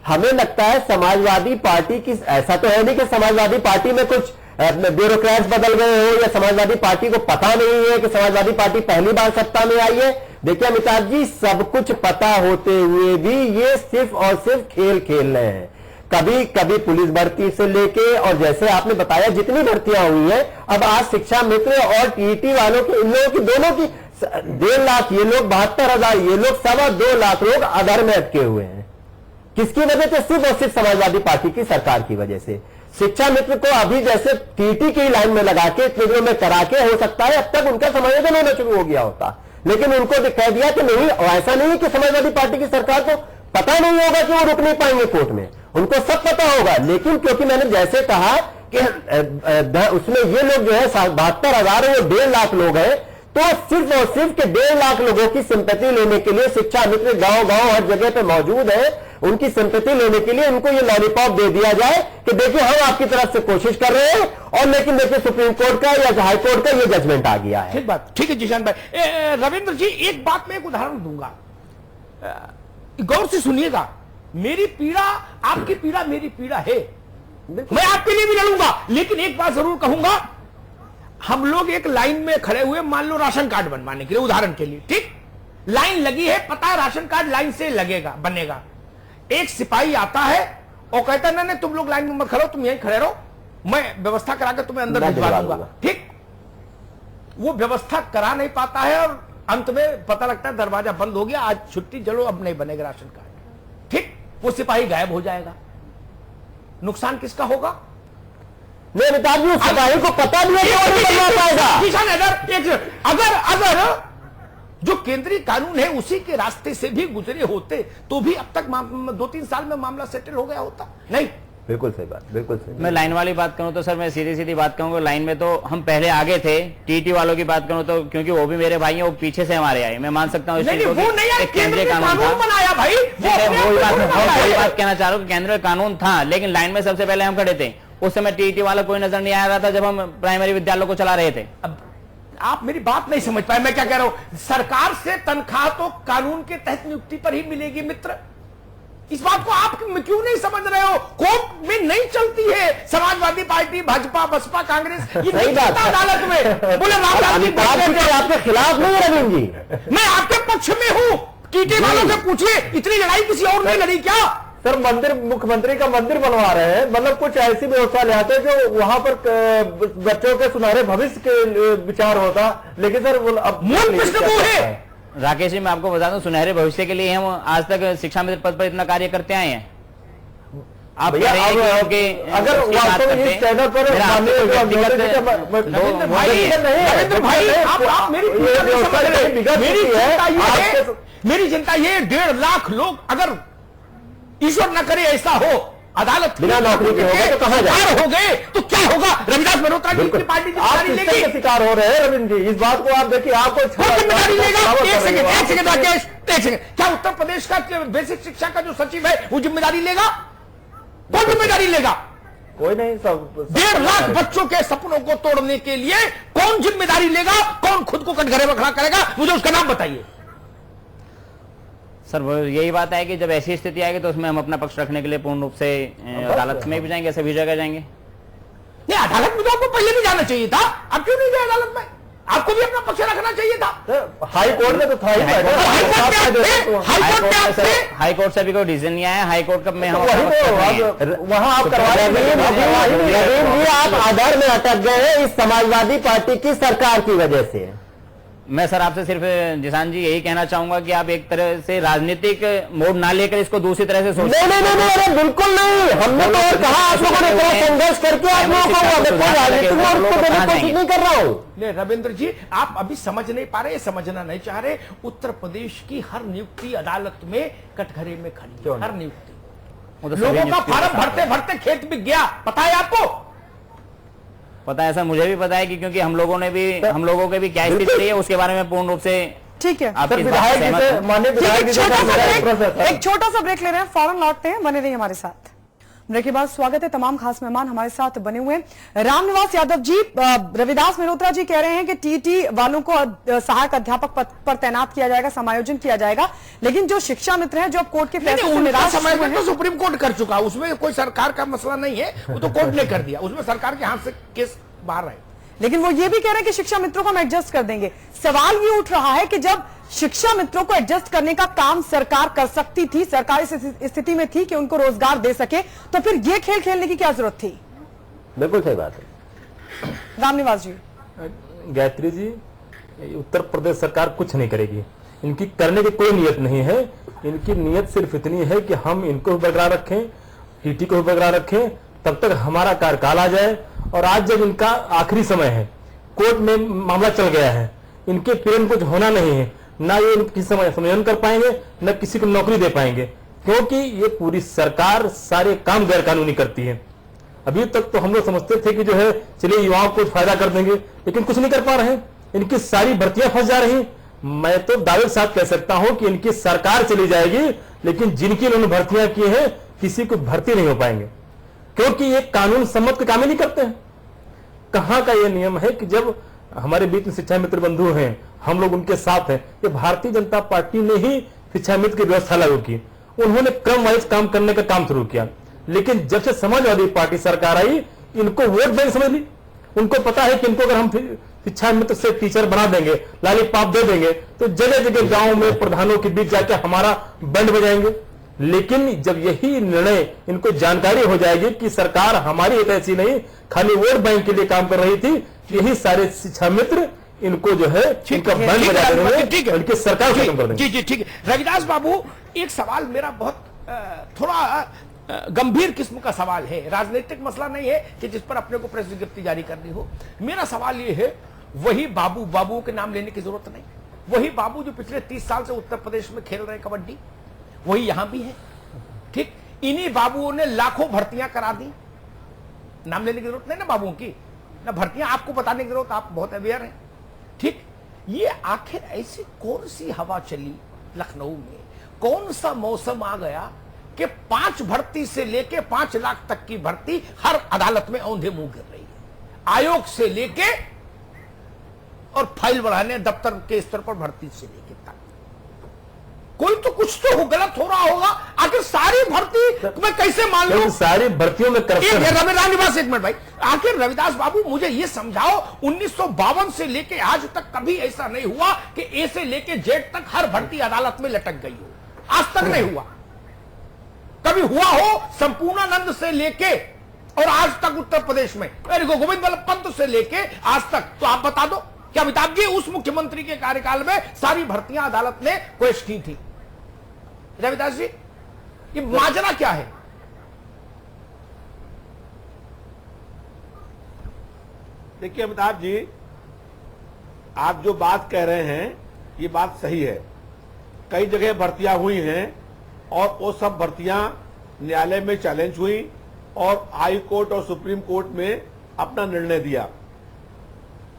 हमें लगता है समाजवादी पार्टी की, ऐसा तो है नहीं कि समाजवादी पार्टी में कुछ ब्यूरोक्रेट्स बदल गए हो या समाजवादी पार्टी को पता नहीं है कि समाजवादी पार्टी पहली बार सत्ता में आई है। देखिए अमिताभ जी, सब कुछ पता होते हुए भी ये सिर्फ और सिर्फ खेल खेल रहे हैं। कभी कभी पुलिस भर्ती से लेके, और जैसे आपने बताया जितनी भर्तियां हुई हैं, अब आज शिक्षा मित्र और टीटी वालों की, इन लोगों की दोनों की 1.5 लाख, ये लोग 72,000, ये लोग 2.25 लाख लोग अधर में अटके हुए हैं। किसकी वजह से? सिर्फ और सिर्फ समाजवादी पार्टी की सरकार की वजह से। शिक्षा मित्र को अभी जैसे टीटी की लाइन में लगा के इतने दिनों में करा के, हो सकता है अब तक उनका समायोजन होना शुरू हो गया होता, लेकिन उनको कह दिया कि नहीं, ऐसा नहीं है कि समाजवादी पार्टी की सरकार को पता नहीं होगा कि वो रुक नहीं पाएंगे कोर्ट में, उनको सब पता होगा। लेकिन क्योंकि मैंने जैसे कहा कि उसमें ये लोग जो है 72,000 वो 1.5 लाख लोग हैं, तो सिर्फ और सिर्फ के 1.5 लाख लोगों की सिंपैथी लेने के लिए शिक्षा मित्र गांव-गांव हर जगह पे मौजूद है। उनकी सिंपैथी लेने के लिए उनको ये लॉलीपॉप दे दिया जाए कि देखिए हम आपकी तरफ से कोशिश कर रहे हैं, और लेकिन देखिए सुप्रीम कोर्ट का या हाई कोर्ट का ये जजमेंट आ गया है। ठीक बात, ठीक है जीशान भाई। रविंद्र जी, एक बात मैं एक उदाहरण दूंगा, गौर से सुनिएगा। मेरी पीड़ा आपकी पीड़ा मेरी पीड़ा है, मैं आपके लिए भी लड़ूंगा, लेकिन एक बात जरूर कहूंगा, हम लोग एक लाइन में खड़े हुए, मान लो राशन कार्ड बनवाने के लिए, उदाहरण के लिए, ठीक, लाइन लगी है, पता है राशन कार्ड लाइन से लगेगा, बनेगा। एक सिपाही आता है और कहता है नहीं तुम लोग लाइन में मत खड़ो, तुम यहीं खड़े रहो, मैं व्यवस्था करा के तुम्हें अंदर भिजवा दूंगा। ठीक, वो व्यवस्था करा नहीं पाता है और अंत में पता लगता है दरवाजा बंद हो गया, आज छुट्टी, चलो अब नहीं बनेगा राशन कार्ड। ठीक, वो सिपाही गायब हो जाएगा। नुकसान किसका होगा? नहीं अमिताभ जी, उस सिपाही को पता भी है कि वो नहीं बनवा पाएगा। किसान अगर जो केंद्रीय कानून है उसी के रास्ते से भी गुजरे होते तो भी अब तक 2-3 साल में मामला सेटल हो गया होता। नहीं, बिल्कुल सही बात, बिल्कुल सही। मैं लाइन वाली बात करूं तो सर मैं सीधी सीधी बात कहूंगा, लाइन में तो हम पहले आगे थे। टीटी वालों की बात करूं तो क्योंकि वो भी मेरे भाई हैं, वो पीछे से हमारे आए, मैं मान सकता हूँ केंद्रीय कानून बनाया भाई, वही बात कहना चाह रहा हूँ, केंद्रीय कानून था लेकिन लाइन में सबसे पहले हम खड़े थे। उस समय टीटी वाला कोई नजर नहीं आ रहा था जब हम प्राइमरी विद्यालयों को चला रहे थे। अब आप मेरी बात नहीं समझ पाए, मैं क्या कह रहा हूं। सरकार से तनख्वाह तो कानून के तहत नियुक्ति पर ही मिलेगी मित्र, इस बात को आप क्यों नहीं समझ रहे हो? कोर्ट में नहीं चलती है, समाजवादी पार्टी, भाजपा, बसपा, कांग्रेस, ये नहीं चलता अदालत में। बोले रामलाल जी आपके खिलाफ नहीं है रविंद्र जी, मैं आपके पक्ष में हूं। टीटी वालों से पूछिए, इतनी लड़ाई किसी और ने लड़ी क्या? सर मंदिर, मुख्यमंत्री का मंदिर बनवा रहे हैं, मतलब कुछ ऐसी व्यवस्था ले आते जो वहां पर बच्चों के सुनहरे भविष्य के विचार होता, लेकिन सर अब मूल प्रश्न वो है। राकेश जी मैं आपको बता दूं, सुनहरे भविष्य के लिए हम आज तक शिक्षा मित्र पद पर इतना कार्य करते आए हैं। आप भैया अगर वास्तव में इस चैनल पर मेरी चिंता ये 1.5 लाख लोग अगर ईश्वर न करे ऐसा हो अदालत बिना नौकरी के हो तो कहां जाए हो गए तो क्या होगा? रविदास मल्होत्रा जी की पार्टी जिम्मेदारी के शिकार हो रहे हैं रविंद्र जी, इस बात को आप देखिए, आपको जिम्मेदारी लेगा। एक सेकंड राकेश, एक सेकंड, क्या उत्तर प्रदेश का बेसिक शिक्षा का जो सचिव है वो जिम्मेदारी लेगा? कौन जिम्मेदारी लेगा? कोई नहीं। सब 1.5 लाख बच्चों के सपनों को तोड़ने के लिए कौन जिम्मेदारी लेगा? कौन खुद को कटघरे में खड़ा करेगा? मुझे उसका नाम बताइए। सर यही बात है कि जब ऐसी स्थिति आएगी तो उसमें हम अपना पक्ष रखने के लिए पूर्ण रूप से अदालत में भी जाएंगे, सभी जगह जाएंगे। नहीं, अदालत में तो आपको पहले भी जाना चाहिए था, अब क्यों नहीं गए अदालत में? आपको भी अपना पक्ष रखना चाहिए था। हाई कोर्ट में तो था ही, हाई कोर्ट से भी कोई डिसीजन नहीं आया। हाई कोर्ट में हम वहां आप आप आधार में अटक गए इस समाजवादी पार्टी की सरकार की वजह से। मैं सर आपसे सिर्फ जिसान जी यही कहना चाहूंगा कि आप एक तरह से राजनीतिक मोड़ ना लेकर इसको दूसरी तरह से सोचें। नहीं, अरे बिल्कुल नहीं। हमने तो और कहा आप लोगों ने इतना संघर्ष करके आप लोगों को राजनीतिक मोड़ को देने की कोशिश नहीं कर रहा हूं। नहीं रविंद्र जी, आप अभी समझ नहीं पा रहे, समझना नहीं चाह रहे। उत्तर प्रदेश की हर नियुक्ति अदालत में कटघरे में खड़ी है, हर नियुक्ति। लोगों का फार्म भरते भरते खेत बिक गया, पता है आपको? पता है सर, मुझे भी पता है कि क्योंकि हम लोगों के भी क्या स्थिति रही है उसके बारे में पूर्ण रूप से ठीक है। एक छोटा सा ब्रेक ले रहे हैं, फौरन लौटते हैं, बने रहिए हमारे साथ। ब्रेक के बाद स्वागत है, तमाम खास मेहमान हमारे साथ बने हुए हैं। रामनिवास यादव जी, रविदास मल्होत्रा जी कह रहे हैं कि टीटी वालों को सहायक अध्यापक पद पर तैनात किया जाएगा, समायोजन किया जाएगा, लेकिन जो शिक्षा मित्र हैं जो कोर्ट के फैसले से निराश समायोजन तो सुप्रीम कोर्ट कर चुका, उसमें कोई सरकार का मसला नहीं है, वो तो कोर्ट ने कर दिया, उसमें सरकार के हाथ से केस बाहर है। लेकिन वो ये भी कह रहे हैं कि शिक्षा मित्रों को हम एडजस्ट कर देंगे। सवाल ये उठ रहा है कि जब शिक्षा मित्रों को एडजस्ट करने का काम सरकार कर सकती थी, सरकार इस स्थिति में थी कि उनको रोजगार दे सके, तो फिर ये खेल खेलने की क्या जरूरत थी? बिल्कुल सही बात है। रामनिवास जी, गायत्री जी, उत्तर प्रदेश सरकार कुछ नहीं करेगी, इनकी करने की कोई नियत नहीं है। इनकी नियत सिर्फ इतनी है कि हम इनको भी बरकरार रखें, टीटी को भी बरकरार रखें, तब तक हमारा कार्यकाल आ जाए। और आज जब इनका आखिरी समय है, कोर्ट में मामला चल गया है, इनके पीड़न कुछ होना नहीं है, ना ये किसी समय समायोजन कर पाएंगे, न किसी को नौकरी दे पाएंगे, क्योंकि ये पूरी सरकार सारे काम गैर कानूनी करती है। अभी तक तो हम लोग समझते थे कि जो है चलिए युवाओं को फायदा कर देंगे, लेकिन कुछ नहीं कर पा रहे हैं। इनकी सारी भर्तियां फंस जा रही। मैं तो दावे के साथ कह सकता हूं कि इनकी सरकार चली जाएगी, लेकिन जिनकी इन्होंने भर्तियां की है किसी को भर्ती नहीं हो पाएंगे, क्योंकि ये कानून सम्मत के काम ही नहीं करते हैं। कहां का ये नियम है कि जब हमारे बीच में शिक्षा मित्र बंधु हैं, हम लोग उनके साथ हैं। ये भारतीय जनता पार्टी ने ही शिक्षा मित्र की व्यवस्था लागू की, उन्होंने क्रम वाइज काम करने का काम शुरू किया। लेकिन जब से समाजवादी पार्टी सरकार आई, इनको वोट बैंक समझ ली। उनको पता है कि इनको अगर हम शिक्षा मित्र से टीचर बना देंगे, लालीपाप दे देंगे, तो जगह जगह गांव में प्रधानों के बीच जाके हमारा बैंड बजाएंगे। लेकिन जब यही निर्णय इनको जानकारी हो जाएगी कि सरकार हमारी एक ऐसी नहीं, खाली वोट बैंक के लिए काम कर रही थी, यही सारे शिक्षा मित्र इनको जो है इनका बैंड बजा देंगे, उनकी सरकार खत्म कर देंगे। जी ठीक है। रविदास बाबू, एक सवाल मेरा बहुत थोड़ा गंभीर किस्म का सवाल है, राजनीतिक मसला नहीं है कि जिस पर अपने को प्रेस विज्ञप्ति जारी करनी हो। मेरा सवाल ये है, वही बाबू के नाम लेने की जरूरत नहीं, वही बाबू जो पिछले 30 साल से उत्तर प्रदेश में खेल रहे हैं कबड्डी, वही यहां भी है। ठीक, इन्हीं बाबुओं ने लाखों भर्तियां करा दी। नाम लेने की जरूरत नहीं ना बाबुओं की, ना भर्तियां आपको बताने की जरूरत, आप बहुत अवेयर हैं। ठीक, ये आखिर ऐसी कौन सी हवा चली लखनऊ में, कौन सा मौसम आ गया कि 5 भर्ती से लेके 5 लाख तक की भर्ती हर अदालत में औंधे मुंह गिर रही है, आयोग से लेके और फाइल बढ़ाने दफ्तर के स्तर पर भर्ती से लेके तक। कोई तो कुछ तो गलत हो रहा होगा। आखिर सारी भर्ती मैं कैसे मान लूं? सारी भर्तियों में करप्शन। रविदास एक मिनट भाई, आखिर रविदास बाबू मुझे ये समझाओ, 1952 से लेके आज तक कभी ऐसा नहीं हुआ कि ए से लेके जेड तक हर भर्ती अदालत में लटक गई हो? आज तक नहीं हुआ। कभी हुआ हो संपूर्णानंद से लेके और आज तक उत्तर प्रदेश में गोविंद बल्लभ पंत से लेके आज तक? तो आप बता दो, क्या अमिताभ जी उस मुख्यमंत्री के कार्यकाल में सारी भर्तियां अदालत ने पेश की थी? रविदास जी, ये माजरा क्या है? देखिए अमिताभ जी, आप जो बात कह रहे हैं ये बात सही है। कई जगह भर्तियां हुई हैं और वो सब भर्तियां न्यायालय में चैलेंज हुई और हाई कोर्ट और सुप्रीम कोर्ट में अपना निर्णय दिया।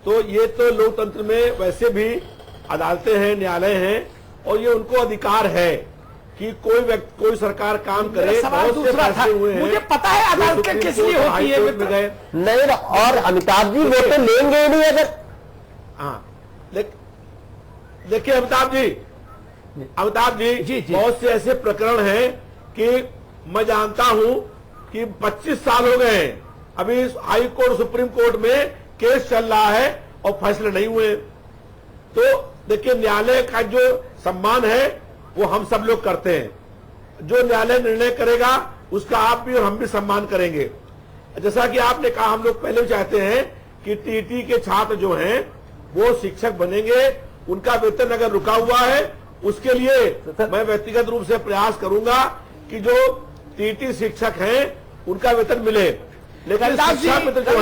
तो ये तो लोकतंत्र में वैसे भी अदालतें हैं, न्यायालय हैं और ये उनको अधिकार है कि कोई व्यक्ति, कोई सरकार काम करे। सवाल दूसरा था, मुझे पता है अदालतें किस लिए होती है नहीं, और अमिताभ जी वो तो लेंगे नहीं अगर। हाँ, देखिए अमिताभ जी, बहुत से ऐसे प्रकरण हैं कि मैं जानता हूं कि 25 साल हो गए हैं, अभी हाई कोर्ट सुप्रीम कोर्ट में केस चल रहा है और फैसले नहीं हुए। तो देखिए, न्यायालय का जो सम्मान है वो हम सब लोग करते हैं। जो न्यायालय निर्णय करेगा उसका आप भी और हम भी सम्मान करेंगे। जैसा कि आपने कहा, हम लोग पहले भी चाहते हैं कि टीटी के छात्र जो हैं वो शिक्षक बनेंगे। उनका वेतन अगर रुका हुआ है उसके लिए मैं व्यक्तिगत रूप से प्रयास करूंगा कि जो टीटी शिक्षक हैं उनका वेतन मिले। लेकिन शिक्षा मित्र जो है,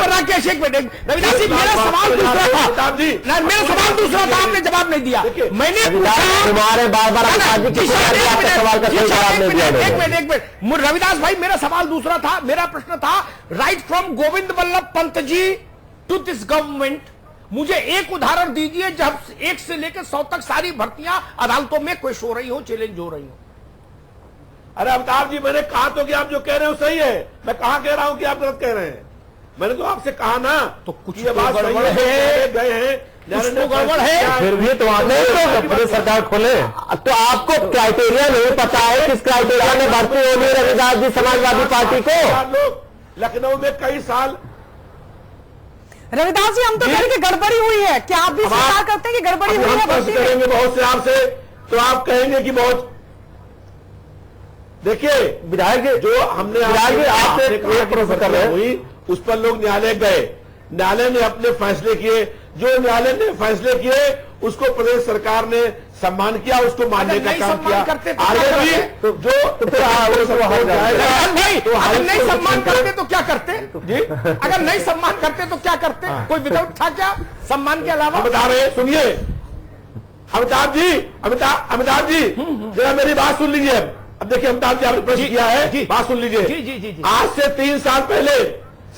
राकेश एक मिनट, रविदास जी मेरा सवाल दूसरा था, मेरा सवाल दूसरा था, आपने जवाब नहीं दिया। मैंने तुम्हारे बार-बार एक मिनट रविदास भाई, मेरा सवाल दूसरा था। मेरा प्रश्न था, right from Govind Ballabh Pant ji to this government, मुझे एक उदाहरण दीजिए जब 1 से लेकर 100 तक सारी भर्तियां अदालतों में पेश हो रही हो, चैलेंज हो रही हो। अरे अमिताभ जी, मैंने कहा तो कि आप जो कह रहे हो सही है। मैं कहां कह रहा हूं कि आप गलत कह रहे हैं? मैंने तो आपसे कहा ना, तो कुछ ये बात सही है, गए हैं, गड़बड़ है, फिर भी तो आपने सरकार खोले तो आपको क्राइटेरिया नहीं पता है किस क्राइटेरिया में भर्ती होगी रविदास जी समाजवादी पार्टी को? लोग लखनऊ में कई साल। रविदास जी, हम तो कह रहे कि गड़बड़ी हुई है, क्या आप भी स्वीकार करते हैं कि गड़बड़ी हुई है? प्रश्न करेंगे बहुत से आपसे तो आप कहेंगे कि बहुत। देखिए विधायक जो हमने आपसे एक प्रश्न कर रहे हुई उस पर लोग न्यायालय गए, न्यायालय ने अपने फैसले किए। जो न्यायालय ने फैसले किए उसको प्रदेश सरकार ने सम्मान किया, उसको मानने का काम किया। आगे भी जो अगर नहीं सम्मान करते तो क्या करते जी? अगर नहीं सम्मान करते तो क्या करते? कोई विकल्प था क्या सम्मान के अलावा? बता रहे, सुनिए अमिताभ जी, जरा मेरी बात सुन लीजिए। अब देखिए अमिताभ जी, आपने प्रश्न किया है, बात सुन लीजिए। जी। आज से 3 साल पहले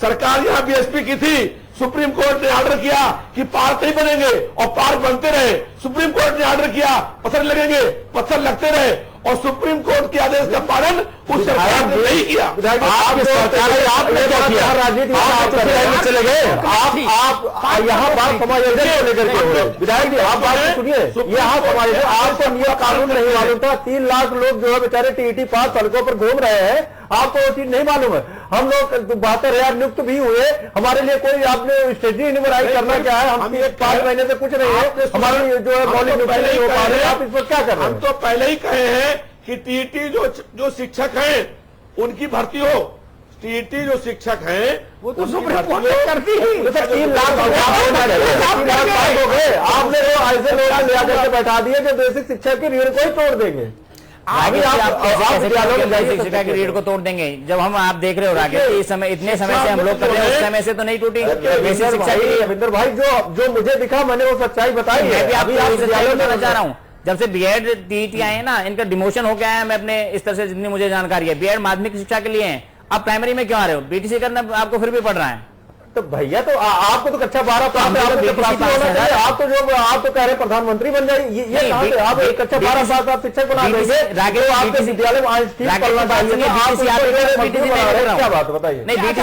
सरकार यहाँ बीएसपी की थी, सुप्रीम कोर्ट ने ऑर्डर किया कि पार्क नहीं बनेंगे और पार्क बनते रहे। सुप्रीम कोर्ट ने ऑर्डर किया पत्थर लगेंगे, पत्थर लगते रहे और सुप्रीम कोर्ट के आदेश का पालन उस सरकार ने नहीं किया। आपने क्या किया? राजनीति चले गए आप यहाँ बात समायोजन को लेकर के। विधायक जी, आप बात सुनिए, यहाँ समायोजन आपको नियम कानून नहीं मालूम था। 3 लाख लोग जो है बेचारे टीईटी पास सड़कों पर घूम रहे हैं, आपको वो चीज नहीं मालूम है। हम लोग 72,000 नियुक्त भी हुए, हमारे लिए कोई आपने स्ट्रेटजी निवराई करना क्या है? हम 5 महीने से कुछ नहीं है, हमारे जो है मौलिक नियुक्ति नहीं हो पा रहे, आप इस पर क्या कर रहे हैं? हम तो पहले ही कहे हैं कि टीईटी जो शिक्षक हैं उनकी भर्ती हो। टीईटी जो शिक्षक हैं वो तो सुप्रीम कोर्ट ने कर दी ही। 3 लाख हो गए, आपने वो ऐसे लोग ले आकर बैठा दिए जो बेसिक शिक्षा की रीढ़ को ही तोड़ देंगे। राकेश जी, आप कैसे बेसिक शिक्षा की रीढ़ को तोड़ देंगे जब हम आप देख रहे हो राकेश जी, इस समय इतने समय से हम लोग कर रहे हैं, उस समय से तो नहीं टूटी बेसिक शिक्षा की। रविंद्र भाई जो मुझे दिखा मैंने वो सच्चाई बताई है। मैं भी आपको सच्चाई बताना चाह रहा हूँ। जब से बीएड टीईटी आए हैं ना, इनका डिमोशन होकर आया है। मैं अपने इस तरह से जितनी मुझे जानकारी है, बीएड माध्यमिक शिक्षा के लिए है, आप प्राइमरी में क्यों आ रहे हो? बीटीसी करना आपको फिर भी पड़ रहा है। तो भैया तो आपको तो कक्षा 12 पास है, आपको तो पास होना चाहिए। आप तो कह रहे हैं प्रधानमंत्री बन जाए, ये कहां से? आप कक्षा 12 पास आप शिक्षक बना देंगे, राकेश आपके विद्यालय में आज ठीक पढ़ना चाहिए। क्या बात बताइए? नहीं बीटीसी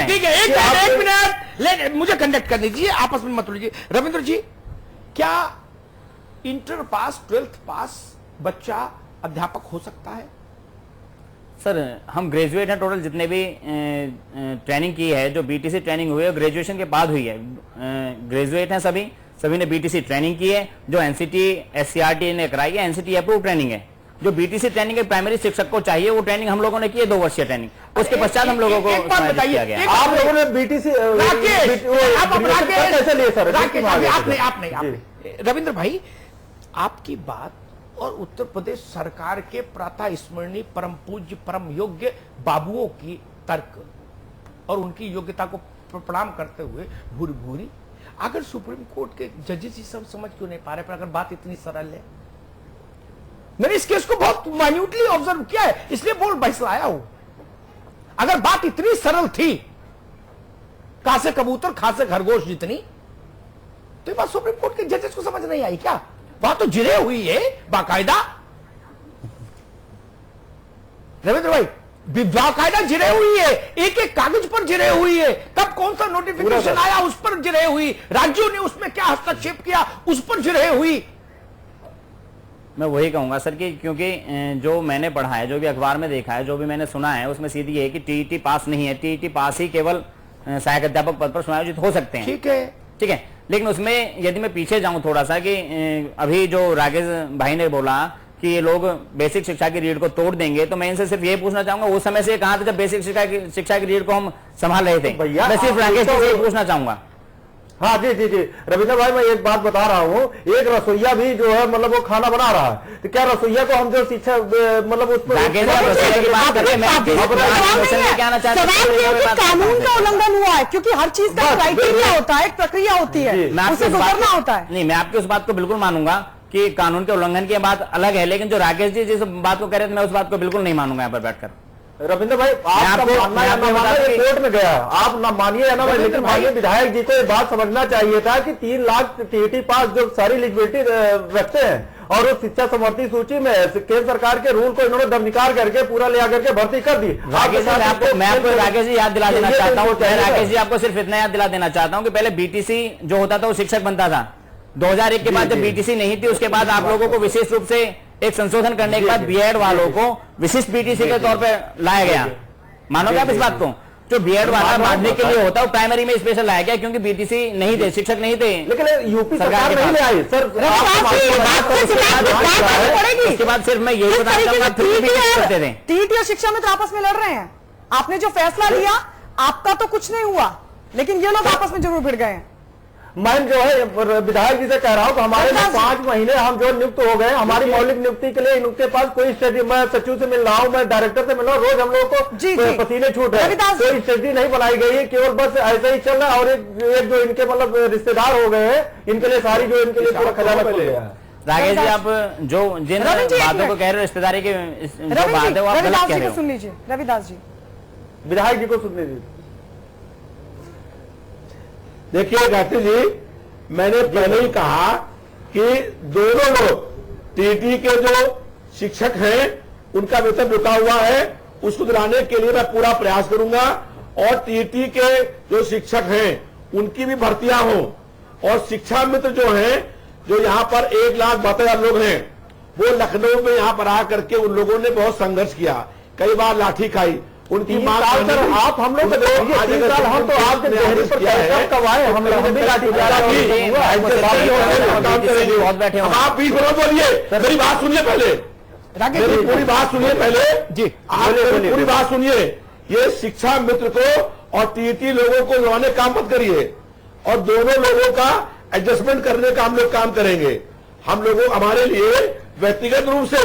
ठीक है, एक मिनट मुझे कंडक्ट कर दीजिए, आपस में मत लीजिए। रविंद्र जी, क्या इंटर पास 12th पास बच्चा अध्यापक हो सकता है? सर हम ग्रेजुएट हैं, टोटल जितने भी ट्रेनिंग की है, जो बीटीसी ट्रेनिंग हुई है ग्रेजुएशन के बाद हुई है। ग्रेजुएट हैं सभी ने बीटीसी ट्रेनिंग की है, जो एनसीटी एससीईआरटी ने कराई है, एनसीटी अप्रूव ट्रेनिंग है। जो बीटीसी ट्रेनिंग के प्राइमरी शिक्षक को चाहिए वो ट्रेनिंग हम लोगों ने की है, 2 वर्षीय ट्रेनिंग। उसके पश्चात हम लोगों को बताइए, आप लोगों ने बीटीसी कैसे लिए सर? आपने रविंद्र भाई, आपकी बात और उत्तर प्रदेश सरकार के प्रातः स्मरणीय परम पूज्य परम योग्य बाबुओं की तर्क और उनकी योग्यता को प्रणाम करते हुए भूरी भूरी, अगर सुप्रीम कोर्ट के जजेस ही सब समझ क्यों नहीं पा रहे? पर अगर बात इतनी सरल है, मैंने इस केस को बहुत माइन्यूटली ऑब्जर्व किया है, इसलिए बोल बहस लाया हूं। अगर बात इतनी सरल थी, कहां से कबूतर कहां से खरगोश जितनी, तो ये बात सुप्रीम कोर्ट के जजेस को समझ नहीं आई क्या? वहां तो जिरे हुई है बाकायदा, रविंद्र भाई, बाकायदा जिरे हुई है, एक एक कागज पर जिरे हुई है। कब कौन सा नोटिफिकेशन आया उस पर जिरे हुई, राज्यों ने उसमें क्या हस्तक्षेप किया उस पर जिरे हुई। मैं वही कहूंगा सर कि क्योंकि जो मैंने पढ़ा है, जो भी अखबार में देखा है, जो भी मैंने सुना है, उसमें सीधी ये है कि टीईटी पास नहीं है, टीईटी पास ही केवल सहायक अध्यापक पद पर समायोजित हो सकते हैं। ठीक है, लेकिन उसमें यदि मैं पीछे जाऊं थोड़ा सा कि अभी जो राकेश भाई ने बोला कि ये लोग बेसिक शिक्षा की रीढ़ को तोड़ देंगे, तो मैं इनसे सिर्फ ये पूछना चाहूंगा, उस समय से कहा था जब बेसिक शिक्षा की रीढ़ को हम संभाल रहे थे? भैया मैं सिर्फ राकेश जी से पूछना चाहूंगा। हाँ जी रविंद्र भाई, मैं एक बात बता रहा हूँ, एक रसोईया भी जो है मतलब वो खाना बना रहा है, तो क्या रसोईया को हम जो शिक्षा मतलब उस पर कानून का उल्लंघन हुआ है? क्योंकि हर चीज का क्राइटेरिया होता है, एक प्रक्रिया होती है, उससे गुजरना होता है। नहीं, मैं आपकी उस बात को बिल्कुल मानूंगा कि कानून के उल्लंघन की बात अलग है, लेकिन जो राकेश जी जिस बात को कह रहे थे, मैं उस बात को बिल्कुल नहीं मानूंगा यहाँ पर बैठकर। रविंद्र भाई, आपका मानना या ना मानना ये कोर्ट में गया, आप ना मानिए या ना मानिए, लेकिन भाई विधायक जी को ये बात समझना चाहिए था कि 3 लाख टीईटी पास जो सारी एलिजिबिलिटी रखते हैं और उस शिक्षा समर्थी सूची में केंद्र सरकार के रूल को इन्होंने दमनिकार करके पूरा ले आकर के भर्ती कर दी। मैं आपको राकेश जी याद दिला देना चाहता हूँ, राकेश जी आपको सिर्फ इतना याद दिला देना चाहता हूँ कि पहले बीटीसी जो होता था वो शिक्षक बनता था। 2001 के बाद जब बीटीसी नहीं थी, उसके बाद आप लोगों को विशेष रूप से एक संशोधन करने के बाद बीएड वालों को विशिष्ट बीटीसी के तौर पर लाया गया। मानोगे आप इस बात को? जो बीएड वाला माध्यमिक के लिए होता है वो प्राइमरी में स्पेशल लाया गया, क्योंकि बीटीसी नहीं थे, शिक्षक नहीं थे। लेकिन यूपी सरकार नहीं ले आई सर। उसके बाद सिर्फ मैं यही बताना चाहूंगा, टीईटी और शिक्षा मित्र आपस में लड़ रहे हैं। आपने जो फैसला लिया, आपका तो कुछ नहीं हुआ, लेकिन ये लोग आपस में जरूर भिड़ गए हैं। मैं जो है विधायक जी से कह रहा हूँ कि हमारे 5 महीने हम जो नियुक्त हो गए, हमारी मौलिक नियुक्ति के लिए इनके पास कोई स्ट्रेटजी, मैं सचिव से मिल रहा हूँ, मैं डायरेक्टर से मिल रहा हूँ, रोज हम लोगों को पसीने छूट रहे हैं, कोई स्ट्रेटजी नहीं बनाई गई है, केवल बस ऐसे ही चल रहा है। और एक जो इनके मतलब रिश्तेदार हो गए हैं, इनके लिए सारी जो इनके लिए पूरा खजाना खुल गया है। राकेश जी, आप जो जिन बातों को कह रहे हो रिश्तेदारी की जो बात है वो आप गलत कह रहे हो। सुन लीजिए रविदास जी, विधायक जी को सुन लीजिए। देखिए घाटी जी, मैंने पहले ही कहा कि दोनों लोग टीटी के जो शिक्षक हैं उनका वेतन रुका हुआ है, उसको दिलाने के लिए मैं पूरा प्रयास करूंगा, और टीटी के जो शिक्षक हैं उनकी भी भर्तियां हों, और शिक्षा मित्र जो हैं, जो यहाँ पर 1,72,000 लोग हैं, वो लखनऊ में यहाँ पर आकर के उन लोगों ने बहुत संघर्ष किया, कई बार लाठी खाई, उनकी मांग आप हम लोग 3 साल हम तो आपके चेहरे पर कब आए, हम लोग भी लाठी आप बीच में बोलिए, मेरी बात सुनिए पहले, मेरी पूरी बात सुनिए पहले जी, आप पूरी बात सुनिए। ये शिक्षा मित्र को और टीटी लोगों को लौने काम मत करिए, और दोनों लोगों का एडजस्टमेंट करने का हम लोग काम करेंगे। हम लोगों हमारे लिए व्यक्तिगत रूप से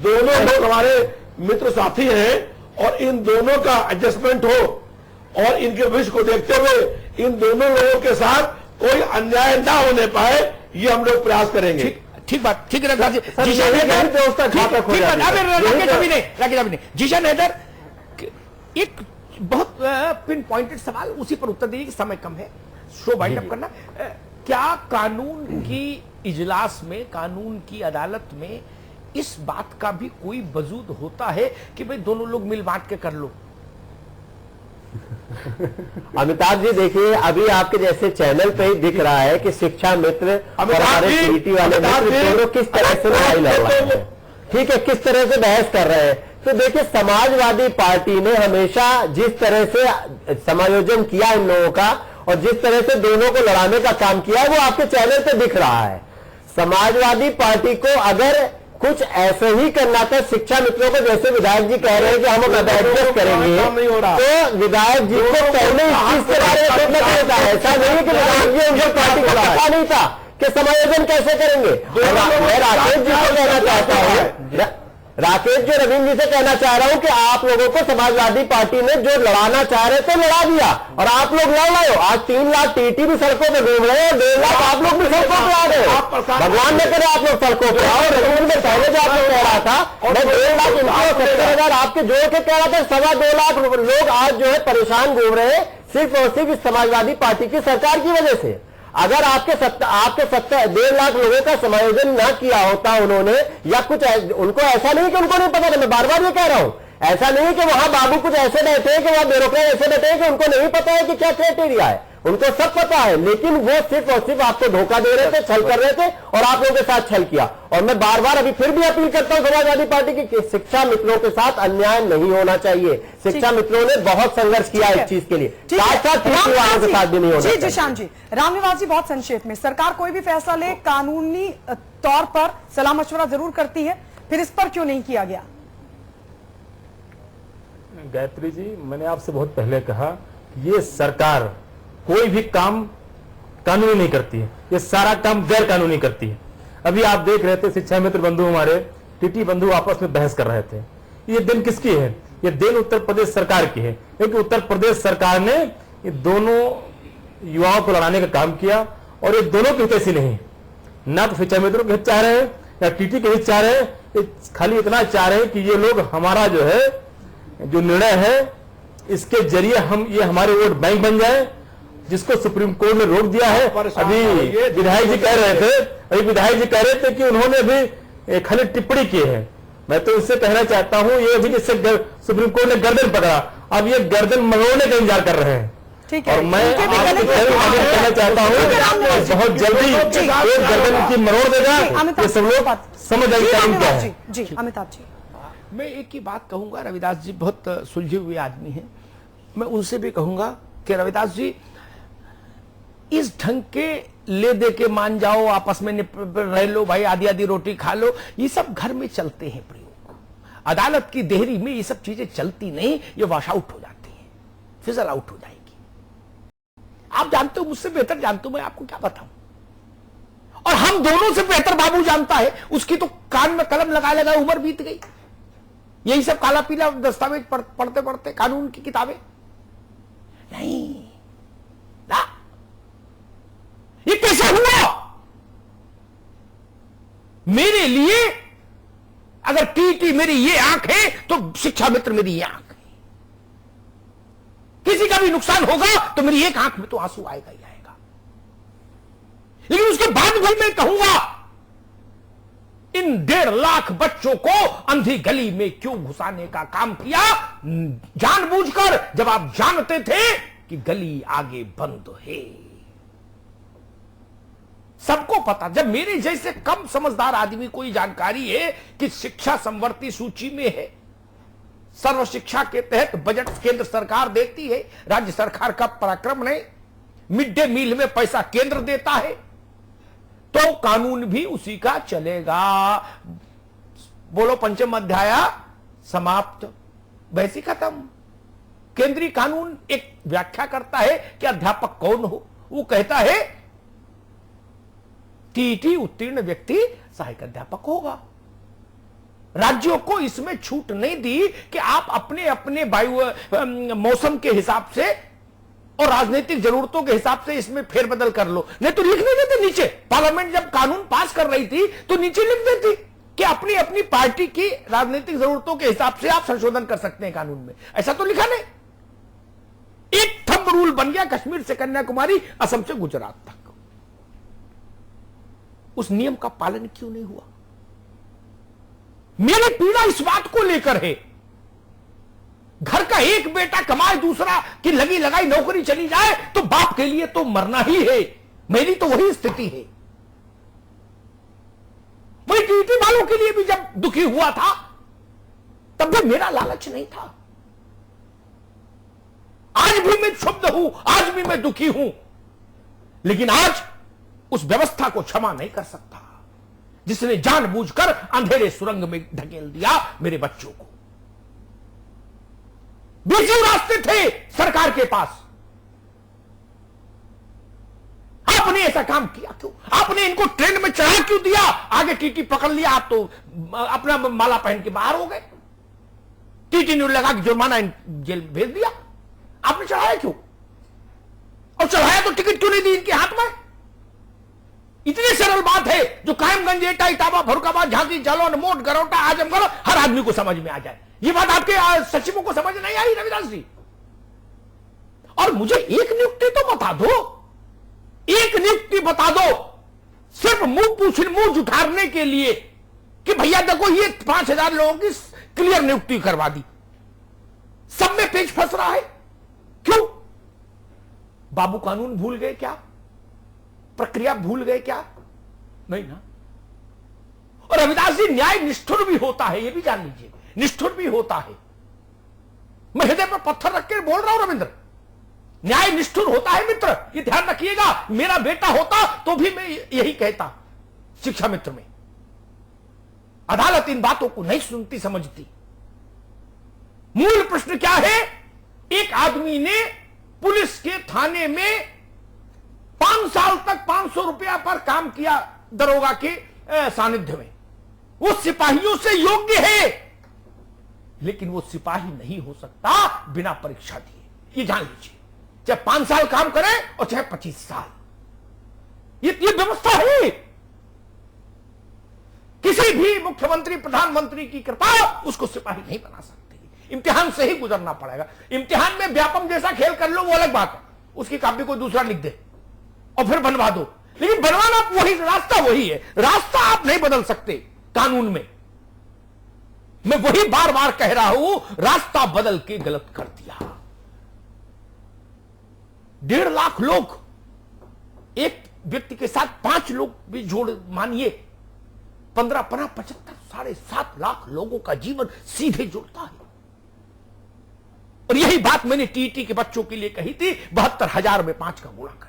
दोनों लोग हमारे मित्र साथी हैं और इन दोनों का एडजस्टमेंट हो और इनके भविष्य को देखते हुए इन दोनों लोगों के साथ कोई अन्याय ना होने पाए, ये हम लोग प्रयास करेंगे। ठीक बात, ठीक है रघुनाथ जी। जीशन हैदर जीशन हैदर, एक बहुत पिन पॉइंटेड सवाल, उसी पर उत्तर दीजिए, समय कम है, शो वाइंड अप करना। क्या कानून की इजलास में, कानून की अदालत में इस बात का भी कोई वजूद होता है कि भाई दोनों लोग मिल बांट के कर लो? अमिताभ जी देखिए, अभी आपके जैसे चैनल पे ही दिख रहा है कि शिक्षा मित्र और हमारे पीटी वाले मित्र दोनों किस तरह से लड़ाई लड़ रहे हैं, ठीक है, किस तरह से बहस कर रहे हैं। तो देखिए, समाजवादी पार्टी ने हमेशा जिस तरह से समायोजन किया इन लोगों का और जिस तरह से दोनों को लड़ाने का काम किया है, वो आपके चैनल पे दिख रहा है। समाजवादी पार्टी को अगर कुछ ऐसे ही करना था, शिक्षा मित्रों को जैसे विधायक जी कह रहे हैं कि हम एडजस्ट करेंगे, तो विधायक जी को पहले इस चीज के बारे में सोचना चाहिए था। ऐसा नहीं है कि विधायक जी उनकी पार्टी को पता नहीं था कि समायोजन कैसे करेंगे। मैं राकेश जी को कहना चाहता हूँ, राकेश जो रविंद्र जी से कहना चाह रहा हूं कि आप लोगों को समाजवादी पार्टी ने जो लड़ाना चाह रहे थे लड़ा दिया और आप लोग लड़ रहे हो। आज 3 लाख टीटी भी सड़कों पे घूम रहे हैं, 1.5 लाख आप लोग भी सड़कों पे आ रहे हो। भगवान ने करे आप लोग सड़कों पे आओ। रविंद्र में पहले जो आपने कह रहा था, मैं 1.5 लाख इनको 70,000 आपके जोड़ के कह रहा था, 2.25 लाख लोग आज जो है परेशान घूम रहे हैं सिर्फ और सिर्फ इस समाजवादी पार्टी की सरकार की वजह से। अगर आपके 1.5 लाख लोगों का समायोजन ना किया होता उन्होंने, या कुछ उनको ऐसा नहीं कि उनको नहीं पता था, मैं बार बार ये कह रहा हूं, ऐसा नहीं कि वहां बाबू कुछ ऐसे बैठे हैं कि वहां ब्यूरोक्रेट ऐसे बैठे हैं कि उनको नहीं पता है कि क्या क्राइटेरिया है, उनको सब पता है, लेकिन वो सिर्फ और सिर्फ आपको धोखा दे रहे थे, छल कर रहे थे और आप लोगों के साथ छल किया। और मैं बार बार अभी फिर भी अपील करता हूं समाजवादी पार्टी की, शिक्षा मित्रों के साथ अन्याय नहीं होना चाहिए। शिक्षा मित्रों ने बहुत संघर्ष किया इस चीज के लिए, साथ साथ वालों के साथ भी नहीं होना चाहिए। जिशान जी, रामनिवास जी, बहुत संक्षेप में, सरकार कोई भी फैसला ले कानूनी तौर पर सलाह मशवरा जरूर करती है, फिर इस पर क्यों नहीं किया गया? गायत्री जी, मैंने आपसे बहुत पहले कहा, ये सरकार कोई भी काम कानूनी नहीं करती है, ये सारा काम गैर कानूनी करती है। अभी आप देख रहे थे शिक्षा मित्र बंधु, हमारे टीटी बंधु आपस में बहस कर रहे थे। ये दिन किसकी है? ये दिन उत्तर प्रदेश सरकार की है, क्योंकि उत्तर प्रदेश सरकार ने ये दोनों युवाओं को लड़ाने का काम किया और ये दोनों के हितैषी नहीं, ना तो शिक्षा मित्रों के हित चाह रहे हैं या टीटी के हित चाह रहे हैं, खाली इतना चाह रहे हैं कि ये लोग हमारा जो है जो निर्णय है इसके जरिए हम ये हमारे वोट बैंक बन जाए, जिसको सुप्रीम कोर्ट ने रोक दिया है। अभी विधायक जी कह रहे थे कि उन्होंने भी खाली टिप्पणी की है। मैं तो इससे कहना चाहता हूं, ये अभी जिससे सुप्रीम कोर्ट ने गर्दन पकड़ा, अब ये गर्दन मरोड़ने का इंतजार कर रहे हैं। और मैं आपको कहना चाहता हूं बहुत जल्दी एक गर्दन की मरोड़ देगा, ये सब लोग समझ जाएंगे। जी अमिताभ जी, मैं एक ही बात कहूंगा, रविदास जी बहुत सुलझे हुए आदमी हैं, मैं उनसे भी कहूंगा कि रविदास जी, इस ढंग के ले दे के मान जाओ, आपस में रह लो भाई, आधी आधी रोटी खा लो, ये सब घर में चलते हैं प्रयोग। अदालत की देहरी में ये सब चीजें चलती नहीं, ये वॉश आउट हो जाती है, फिजल आउट हो जाएगी। आप जानते हो, मुझसे बेहतर जानते हो, मैं आपको क्या बताऊं। और हम दोनों से बेहतर बाबू जानता है, उसकी तो कान में कलम लगा लगा उम्र बीत गई। यही सब काला पीला दस्तावेज पढ़ते पढ़ते कानून की किताबें नहीं ना। ये कैसे हुआ? मेरे लिए अगर टीटी मेरी ये आंख है तो शिक्षा मित्र मेरी ये आंख है। किसी का भी नुकसान होगा तो मेरी एक आंख में तो आंसू आएगा ही आएगा। लेकिन उसके बाद भी मैं कहूंगा, इन 1.5 लाख बच्चों को अंधी गली में क्यों घुसाने का काम किया जानबूझकर, जब आप जानते थे कि गली आगे बंद है। सबको पता, जब मेरे जैसे कम समझदार आदमी को ये जानकारी है कि शिक्षा समवर्ती सूची में है, सर्व शिक्षा के तहत बजट केंद्र सरकार देती है, राज्य सरकार का पराक्रम नहीं, मिड डे मील में पैसा केंद्र देता है, तो कानून भी उसी का चलेगा। बोलो पंचम अध्याय समाप्त, वैसी खत्म। केंद्रीय कानून एक व्याख्या करता है कि अध्यापक कौन हो, वो कहता है टीईटी उत्तीर्ण व्यक्ति सहायक अध्यापक होगा। राज्यों को इसमें छूट नहीं दी कि आप अपने अपने वायु मौसम के हिसाब से और राजनीतिक जरूरतों के हिसाब से इसमें फेरबदल कर लो। नहीं तो लिखने देते नीचे, पार्लियामेंट जब कानून पास कर रही थी तो नीचे लिख देती कि अपनी अपनी पार्टी की राजनीतिक जरूरतों के हिसाब से आप संशोधन कर सकते हैं कानून में। ऐसा तो लिखा नहीं। एक थंब रूल बन गया कश्मीर से कन्याकुमारी, असम से गुजरात तक। उस नियम का पालन क्यों नहीं हुआ? मेरी पीड़ा इस बात को लेकर है, घर का एक बेटा कमाए, दूसरा की लगी लगाई नौकरी चली जाए तो बाप के लिए तो मरना ही है। मेरी तो वही स्थिति है। वही टीटी वालों के लिए भी जब दुखी हुआ था तब भी मेरा लालच नहीं था। आज भी मैं क्षुब्ध हूं, आज भी मैं दुखी हूं, लेकिन आज उस व्यवस्था को क्षमा नहीं कर सकता जिसने जानबूझकर अंधेरे सुरंग में ढकेल दिया मेरे बच्चों को। बीच रास्ते थे सरकार के पास, आपने ऐसा काम किया क्यों? आपने इनको ट्रेन में चढ़ा क्यों दिया? आगे टीटी पकड़ लिया, आप तो अपना माला पहन के बाहर हो गए। टीटी ने लगा कि जुर्माना जेल भेज दिया। आपने चढ़ाया क्यों? और चढ़ाया तो टिकट क्यों नहीं दी इनके हाथ में? इतनी सरल बात है जो कायमगंज, एटा, इटावा, फरुखाबाद, झांसी, जालौन, मोट, गरौटा, आजमगढ़ हर आदमी को समझ में आ जाए। ये बात आपके सचिवों को समझ नहीं आई रविदास जी? और मुझे एक नियुक्ति तो बता दो, एक नियुक्ति बता दो, सिर्फ मुंह जुठारने के लिए कि भैया देखो ये 5,000 लोगों की क्लियर नियुक्ति करवा दी। सब में पेच फंस रहा है। क्यों? बाबू कानून भूल गए क्या? प्रक्रिया भूल गए क्या? नहीं ना। और रविदास जी, न्याय निष्ठुर भी होता है, यह भी जान लीजिए, निष्ठुर भी होता है। मैं हृदय पर पत्थर रख के बोल रहा हूं रविंद्र, न्याय निष्ठुर होता है मित्र, ये ध्यान रखिएगा। मेरा बेटा होता तो भी मैं यही कहता शिक्षा मित्र में। अदालत इन बातों को नहीं सुनती समझती। मूल प्रश्न क्या है? एक आदमी ने पुलिस के थाने में 5 साल तक 500 रुपया पर काम किया दरोगा के सानिध्य में। वो सिपाहियों से योग्य है, लेकिन वो सिपाही नहीं हो सकता बिना परीक्षा दिए, ये जान लीजिए। चाहे 5 साल काम करे और चाहे 25 साल, ये व्यवस्था है। किसी भी मुख्यमंत्री, प्रधानमंत्री की कृपा उसको सिपाही नहीं बना सकती। इम्तिहान से ही गुजरना पड़ेगा। इम्तिहान में व्यापम जैसा खेल कर लो वो अलग बात है, उसकी कॉपी कोई दूसरा लिख दे और फिर बनवा दो, लेकिन बनवाना वही, रास्ता वही है। रास्ता आप नहीं बदल सकते कानून में। मैं वही बार बार कह रहा हूं, रास्ता बदल के गलत कर दिया। 1.5 लाख लोग, एक व्यक्ति के साथ 5 लोग भी जोड़ मानिए 15, 75, 7.5 लाख लोगों का जीवन सीधे जुड़ता है। और यही बात मैंने टीटी के बच्चों के लिए कही थी 72,000 में 5 का गुणा करके।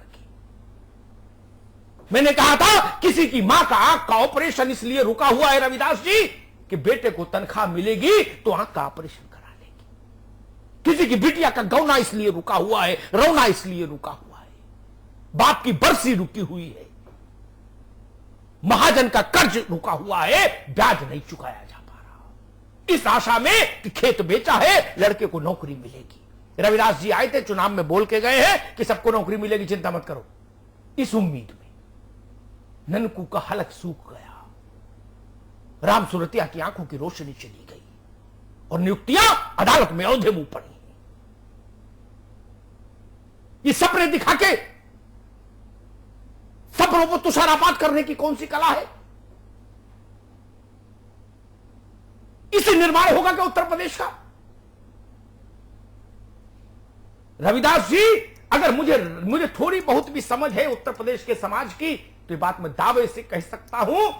मैंने कहा था किसी की मां का आंख का ऑपरेशन इसलिए रुका हुआ है रविदास जी कि बेटे को तनख्वाह मिलेगी तो आंख का ऑपरेशन करा लेगी। किसी की बिटिया का गौना इसलिए रुका हुआ है, रोना इसलिए रुका हुआ है, बाप की बरसी रुकी हुई है, महाजन का कर्ज रुका हुआ है, ब्याज नहीं चुकाया जा पा रहा, इस आशा में कि खेत बेचा है लड़के को नौकरी मिलेगी। रविदास जी आए थे, चुनाव में बोल के गए हैं कि सबको नौकरी मिलेगी, चिंता मत करो। इस उम्मीद में ननकू का हलक सूख गया, राम सुरतिया की आंखों की रोशनी चली गई और नियुक्तियां अदालत में औंधे मुंह पड़ी। ये सपने दिखा के सपनों को तुषारापात करने की कौन सी कला है? इससे निर्माण होगा क्या उत्तर प्रदेश का? रविदास जी, अगर मुझे थोड़ी बहुत भी समझ है उत्तर प्रदेश के समाज की, तो ये बात मैं दावे से कह सकता हूं,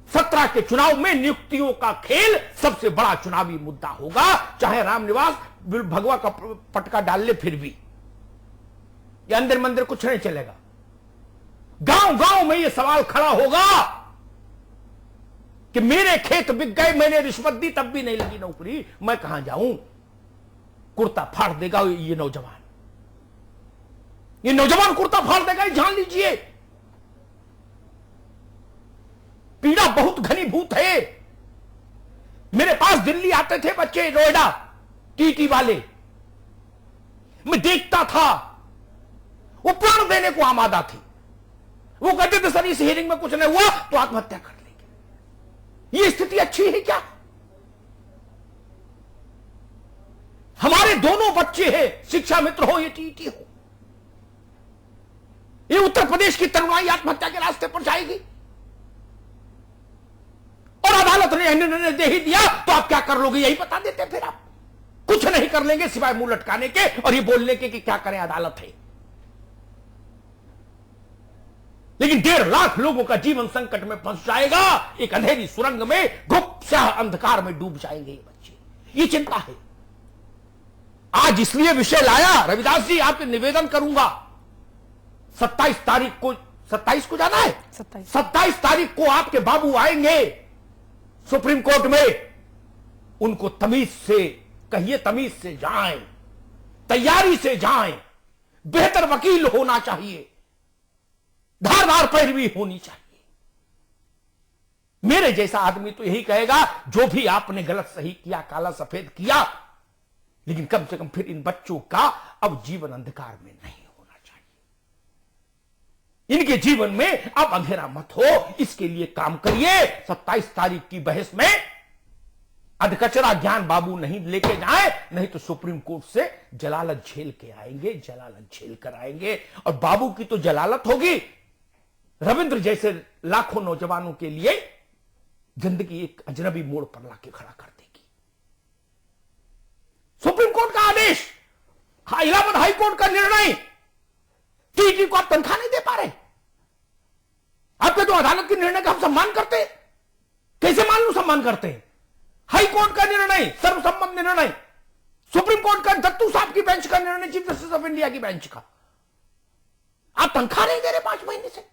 17 के चुनाव में नियुक्तियों का खेल सबसे बड़ा चुनावी मुद्दा होगा। चाहे रामनिवास भगवा का पटका डाल ले, फिर भी ये अंदर मंदिर कुछ नहीं चलेगा। गांव गांव में ये सवाल खड़ा होगा कि मेरे खेत बिक गए, मैंने रिश्वत दी तब भी नहीं लगी नौकरी, मैं कहां जाऊं? कुर्ता फाड़ देगा ये नौजवान, ये नौजवान कुर्ता फाड़ देगा, जान लीजिए। बहुत घनीभूत है। मेरे पास दिल्ली आते थे बच्चे, नोएडा टीटी वाले, मैं देखता था वो प्राण देने को आमादा थे। वो कहते थे सर इस हियरिंग में कुछ नहीं हुआ तो आत्महत्या कर लेंगे। ये स्थिति अच्छी है क्या? हमारे दोनों बच्चे हैं, शिक्षा मित्र हो या टीटी हो, ये उत्तर प्रदेश की तरुणाई आत्महत्या के रास्ते पर जाएगी और अदालत ने निर्णय दे ही दिया तो आप क्या कर लोगे? यही बता देते फिर आप कुछ नहीं कर लेंगे सिवाय मुंह लटकाने के और ये बोलने के कि क्या करें, अदालत है। लेकिन 1.5 लाख लोगों का जीवन संकट में फंस जाएगा, एक अंधेरी सुरंग में गुप्त अंधकार में डूब जाएंगे ये बच्चे। ये चिंता है। आज इसलिए विषय लाया, रविदास जी आपसे निवेदन करूंगा, 27 तारीख को, 27 को जाना है, 27 तारीख को आपके बाबू आएंगे सुप्रीम कोर्ट में। उनको तमीज से कहिए, तमीज से जाएं, तैयारी से जाएं, बेहतर वकील होना चाहिए, धारदार पैरवी होनी चाहिए। मेरे जैसा आदमी तो यही कहेगा जो भी आपने गलत सही किया, काला सफेद किया, लेकिन कम से कम फिर इन बच्चों का अब जीवन अंधकार में नहीं होना चाहिए। इनके जीवन में अब अंधेरा मत हो, इसके लिए काम करिए। 27 तारीख की बहस में अधकचरा ज्ञान बाबू नहीं लेके जाए, नहीं तो सुप्रीम कोर्ट से जलालत झेल के आएंगे, जलालत झेल कर आएंगे। और बाबू की तो जलालत होगी, रविंद्र जैसे लाखों नौजवानों के लिए जिंदगी एक अजनबी मोड़ पर लाके खड़ा कर देगी। सुप्रीम कोर्ट का आदेश, इलाहाबाद हाई कोर्ट का निर्णय, टीटी को आप तनख्वाह नहीं दे पा रहे। आपके तो अदालत के निर्णय का हम सम्मान करते हैं, कैसे मान लो सम्मान करते हैं? हाई कोर्ट का निर्णय, सर्वसम्मत निर्णय, सुप्रीम कोर्ट का दत्तू साहब की बेंच का निर्णय, चीफ जस्टिस ऑफ इंडिया की बेंच का, आप तनख्वाह नहीं दे रहे 5 महीने से।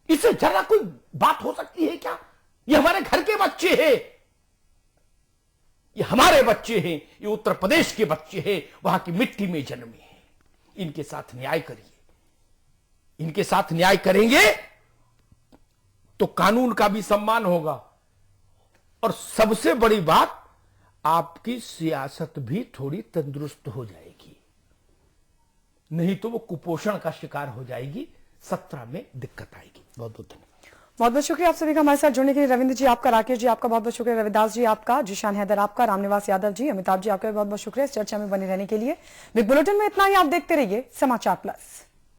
इससे जरा कोई बात हो सकती है क्या? ये हमारे घर के बच्चे हैं, ये हमारे बच्चे हैं, ये उत्तर प्रदेश के बच्चे हैं, वहां की मिट्टी में जन्मे हैं। इनके साथ न्याय करिए, इनके साथ न्याय करेंगे तो कानून का भी सम्मान होगा। और सबसे बड़ी बात, आपकी सियासत भी थोड़ी तंदुरुस्त हो जाएगी, नहीं तो वो कुपोषण का शिकार हो जाएगी, 17 में दिक्कत आएगी। बहुत बहुत धन्यवाद। बहुत बहुत शुक्रिया आप सभी का हमारे साथ जुड़ने के लिए। रविंद्र जी आपका, राकेश जी आपका बहुत बहुत शुक्रिया, रविदास जी आपका, जिशान हैदर आपका, रामनिवास यादव जी, अमिताभ जी आपका भी बहुत बहुत शुक्रिया इस चर्चा में बने रहने के लिए। बिग बुलेटिन में इतना ही। आप देखते रहिए समाचार प्लस।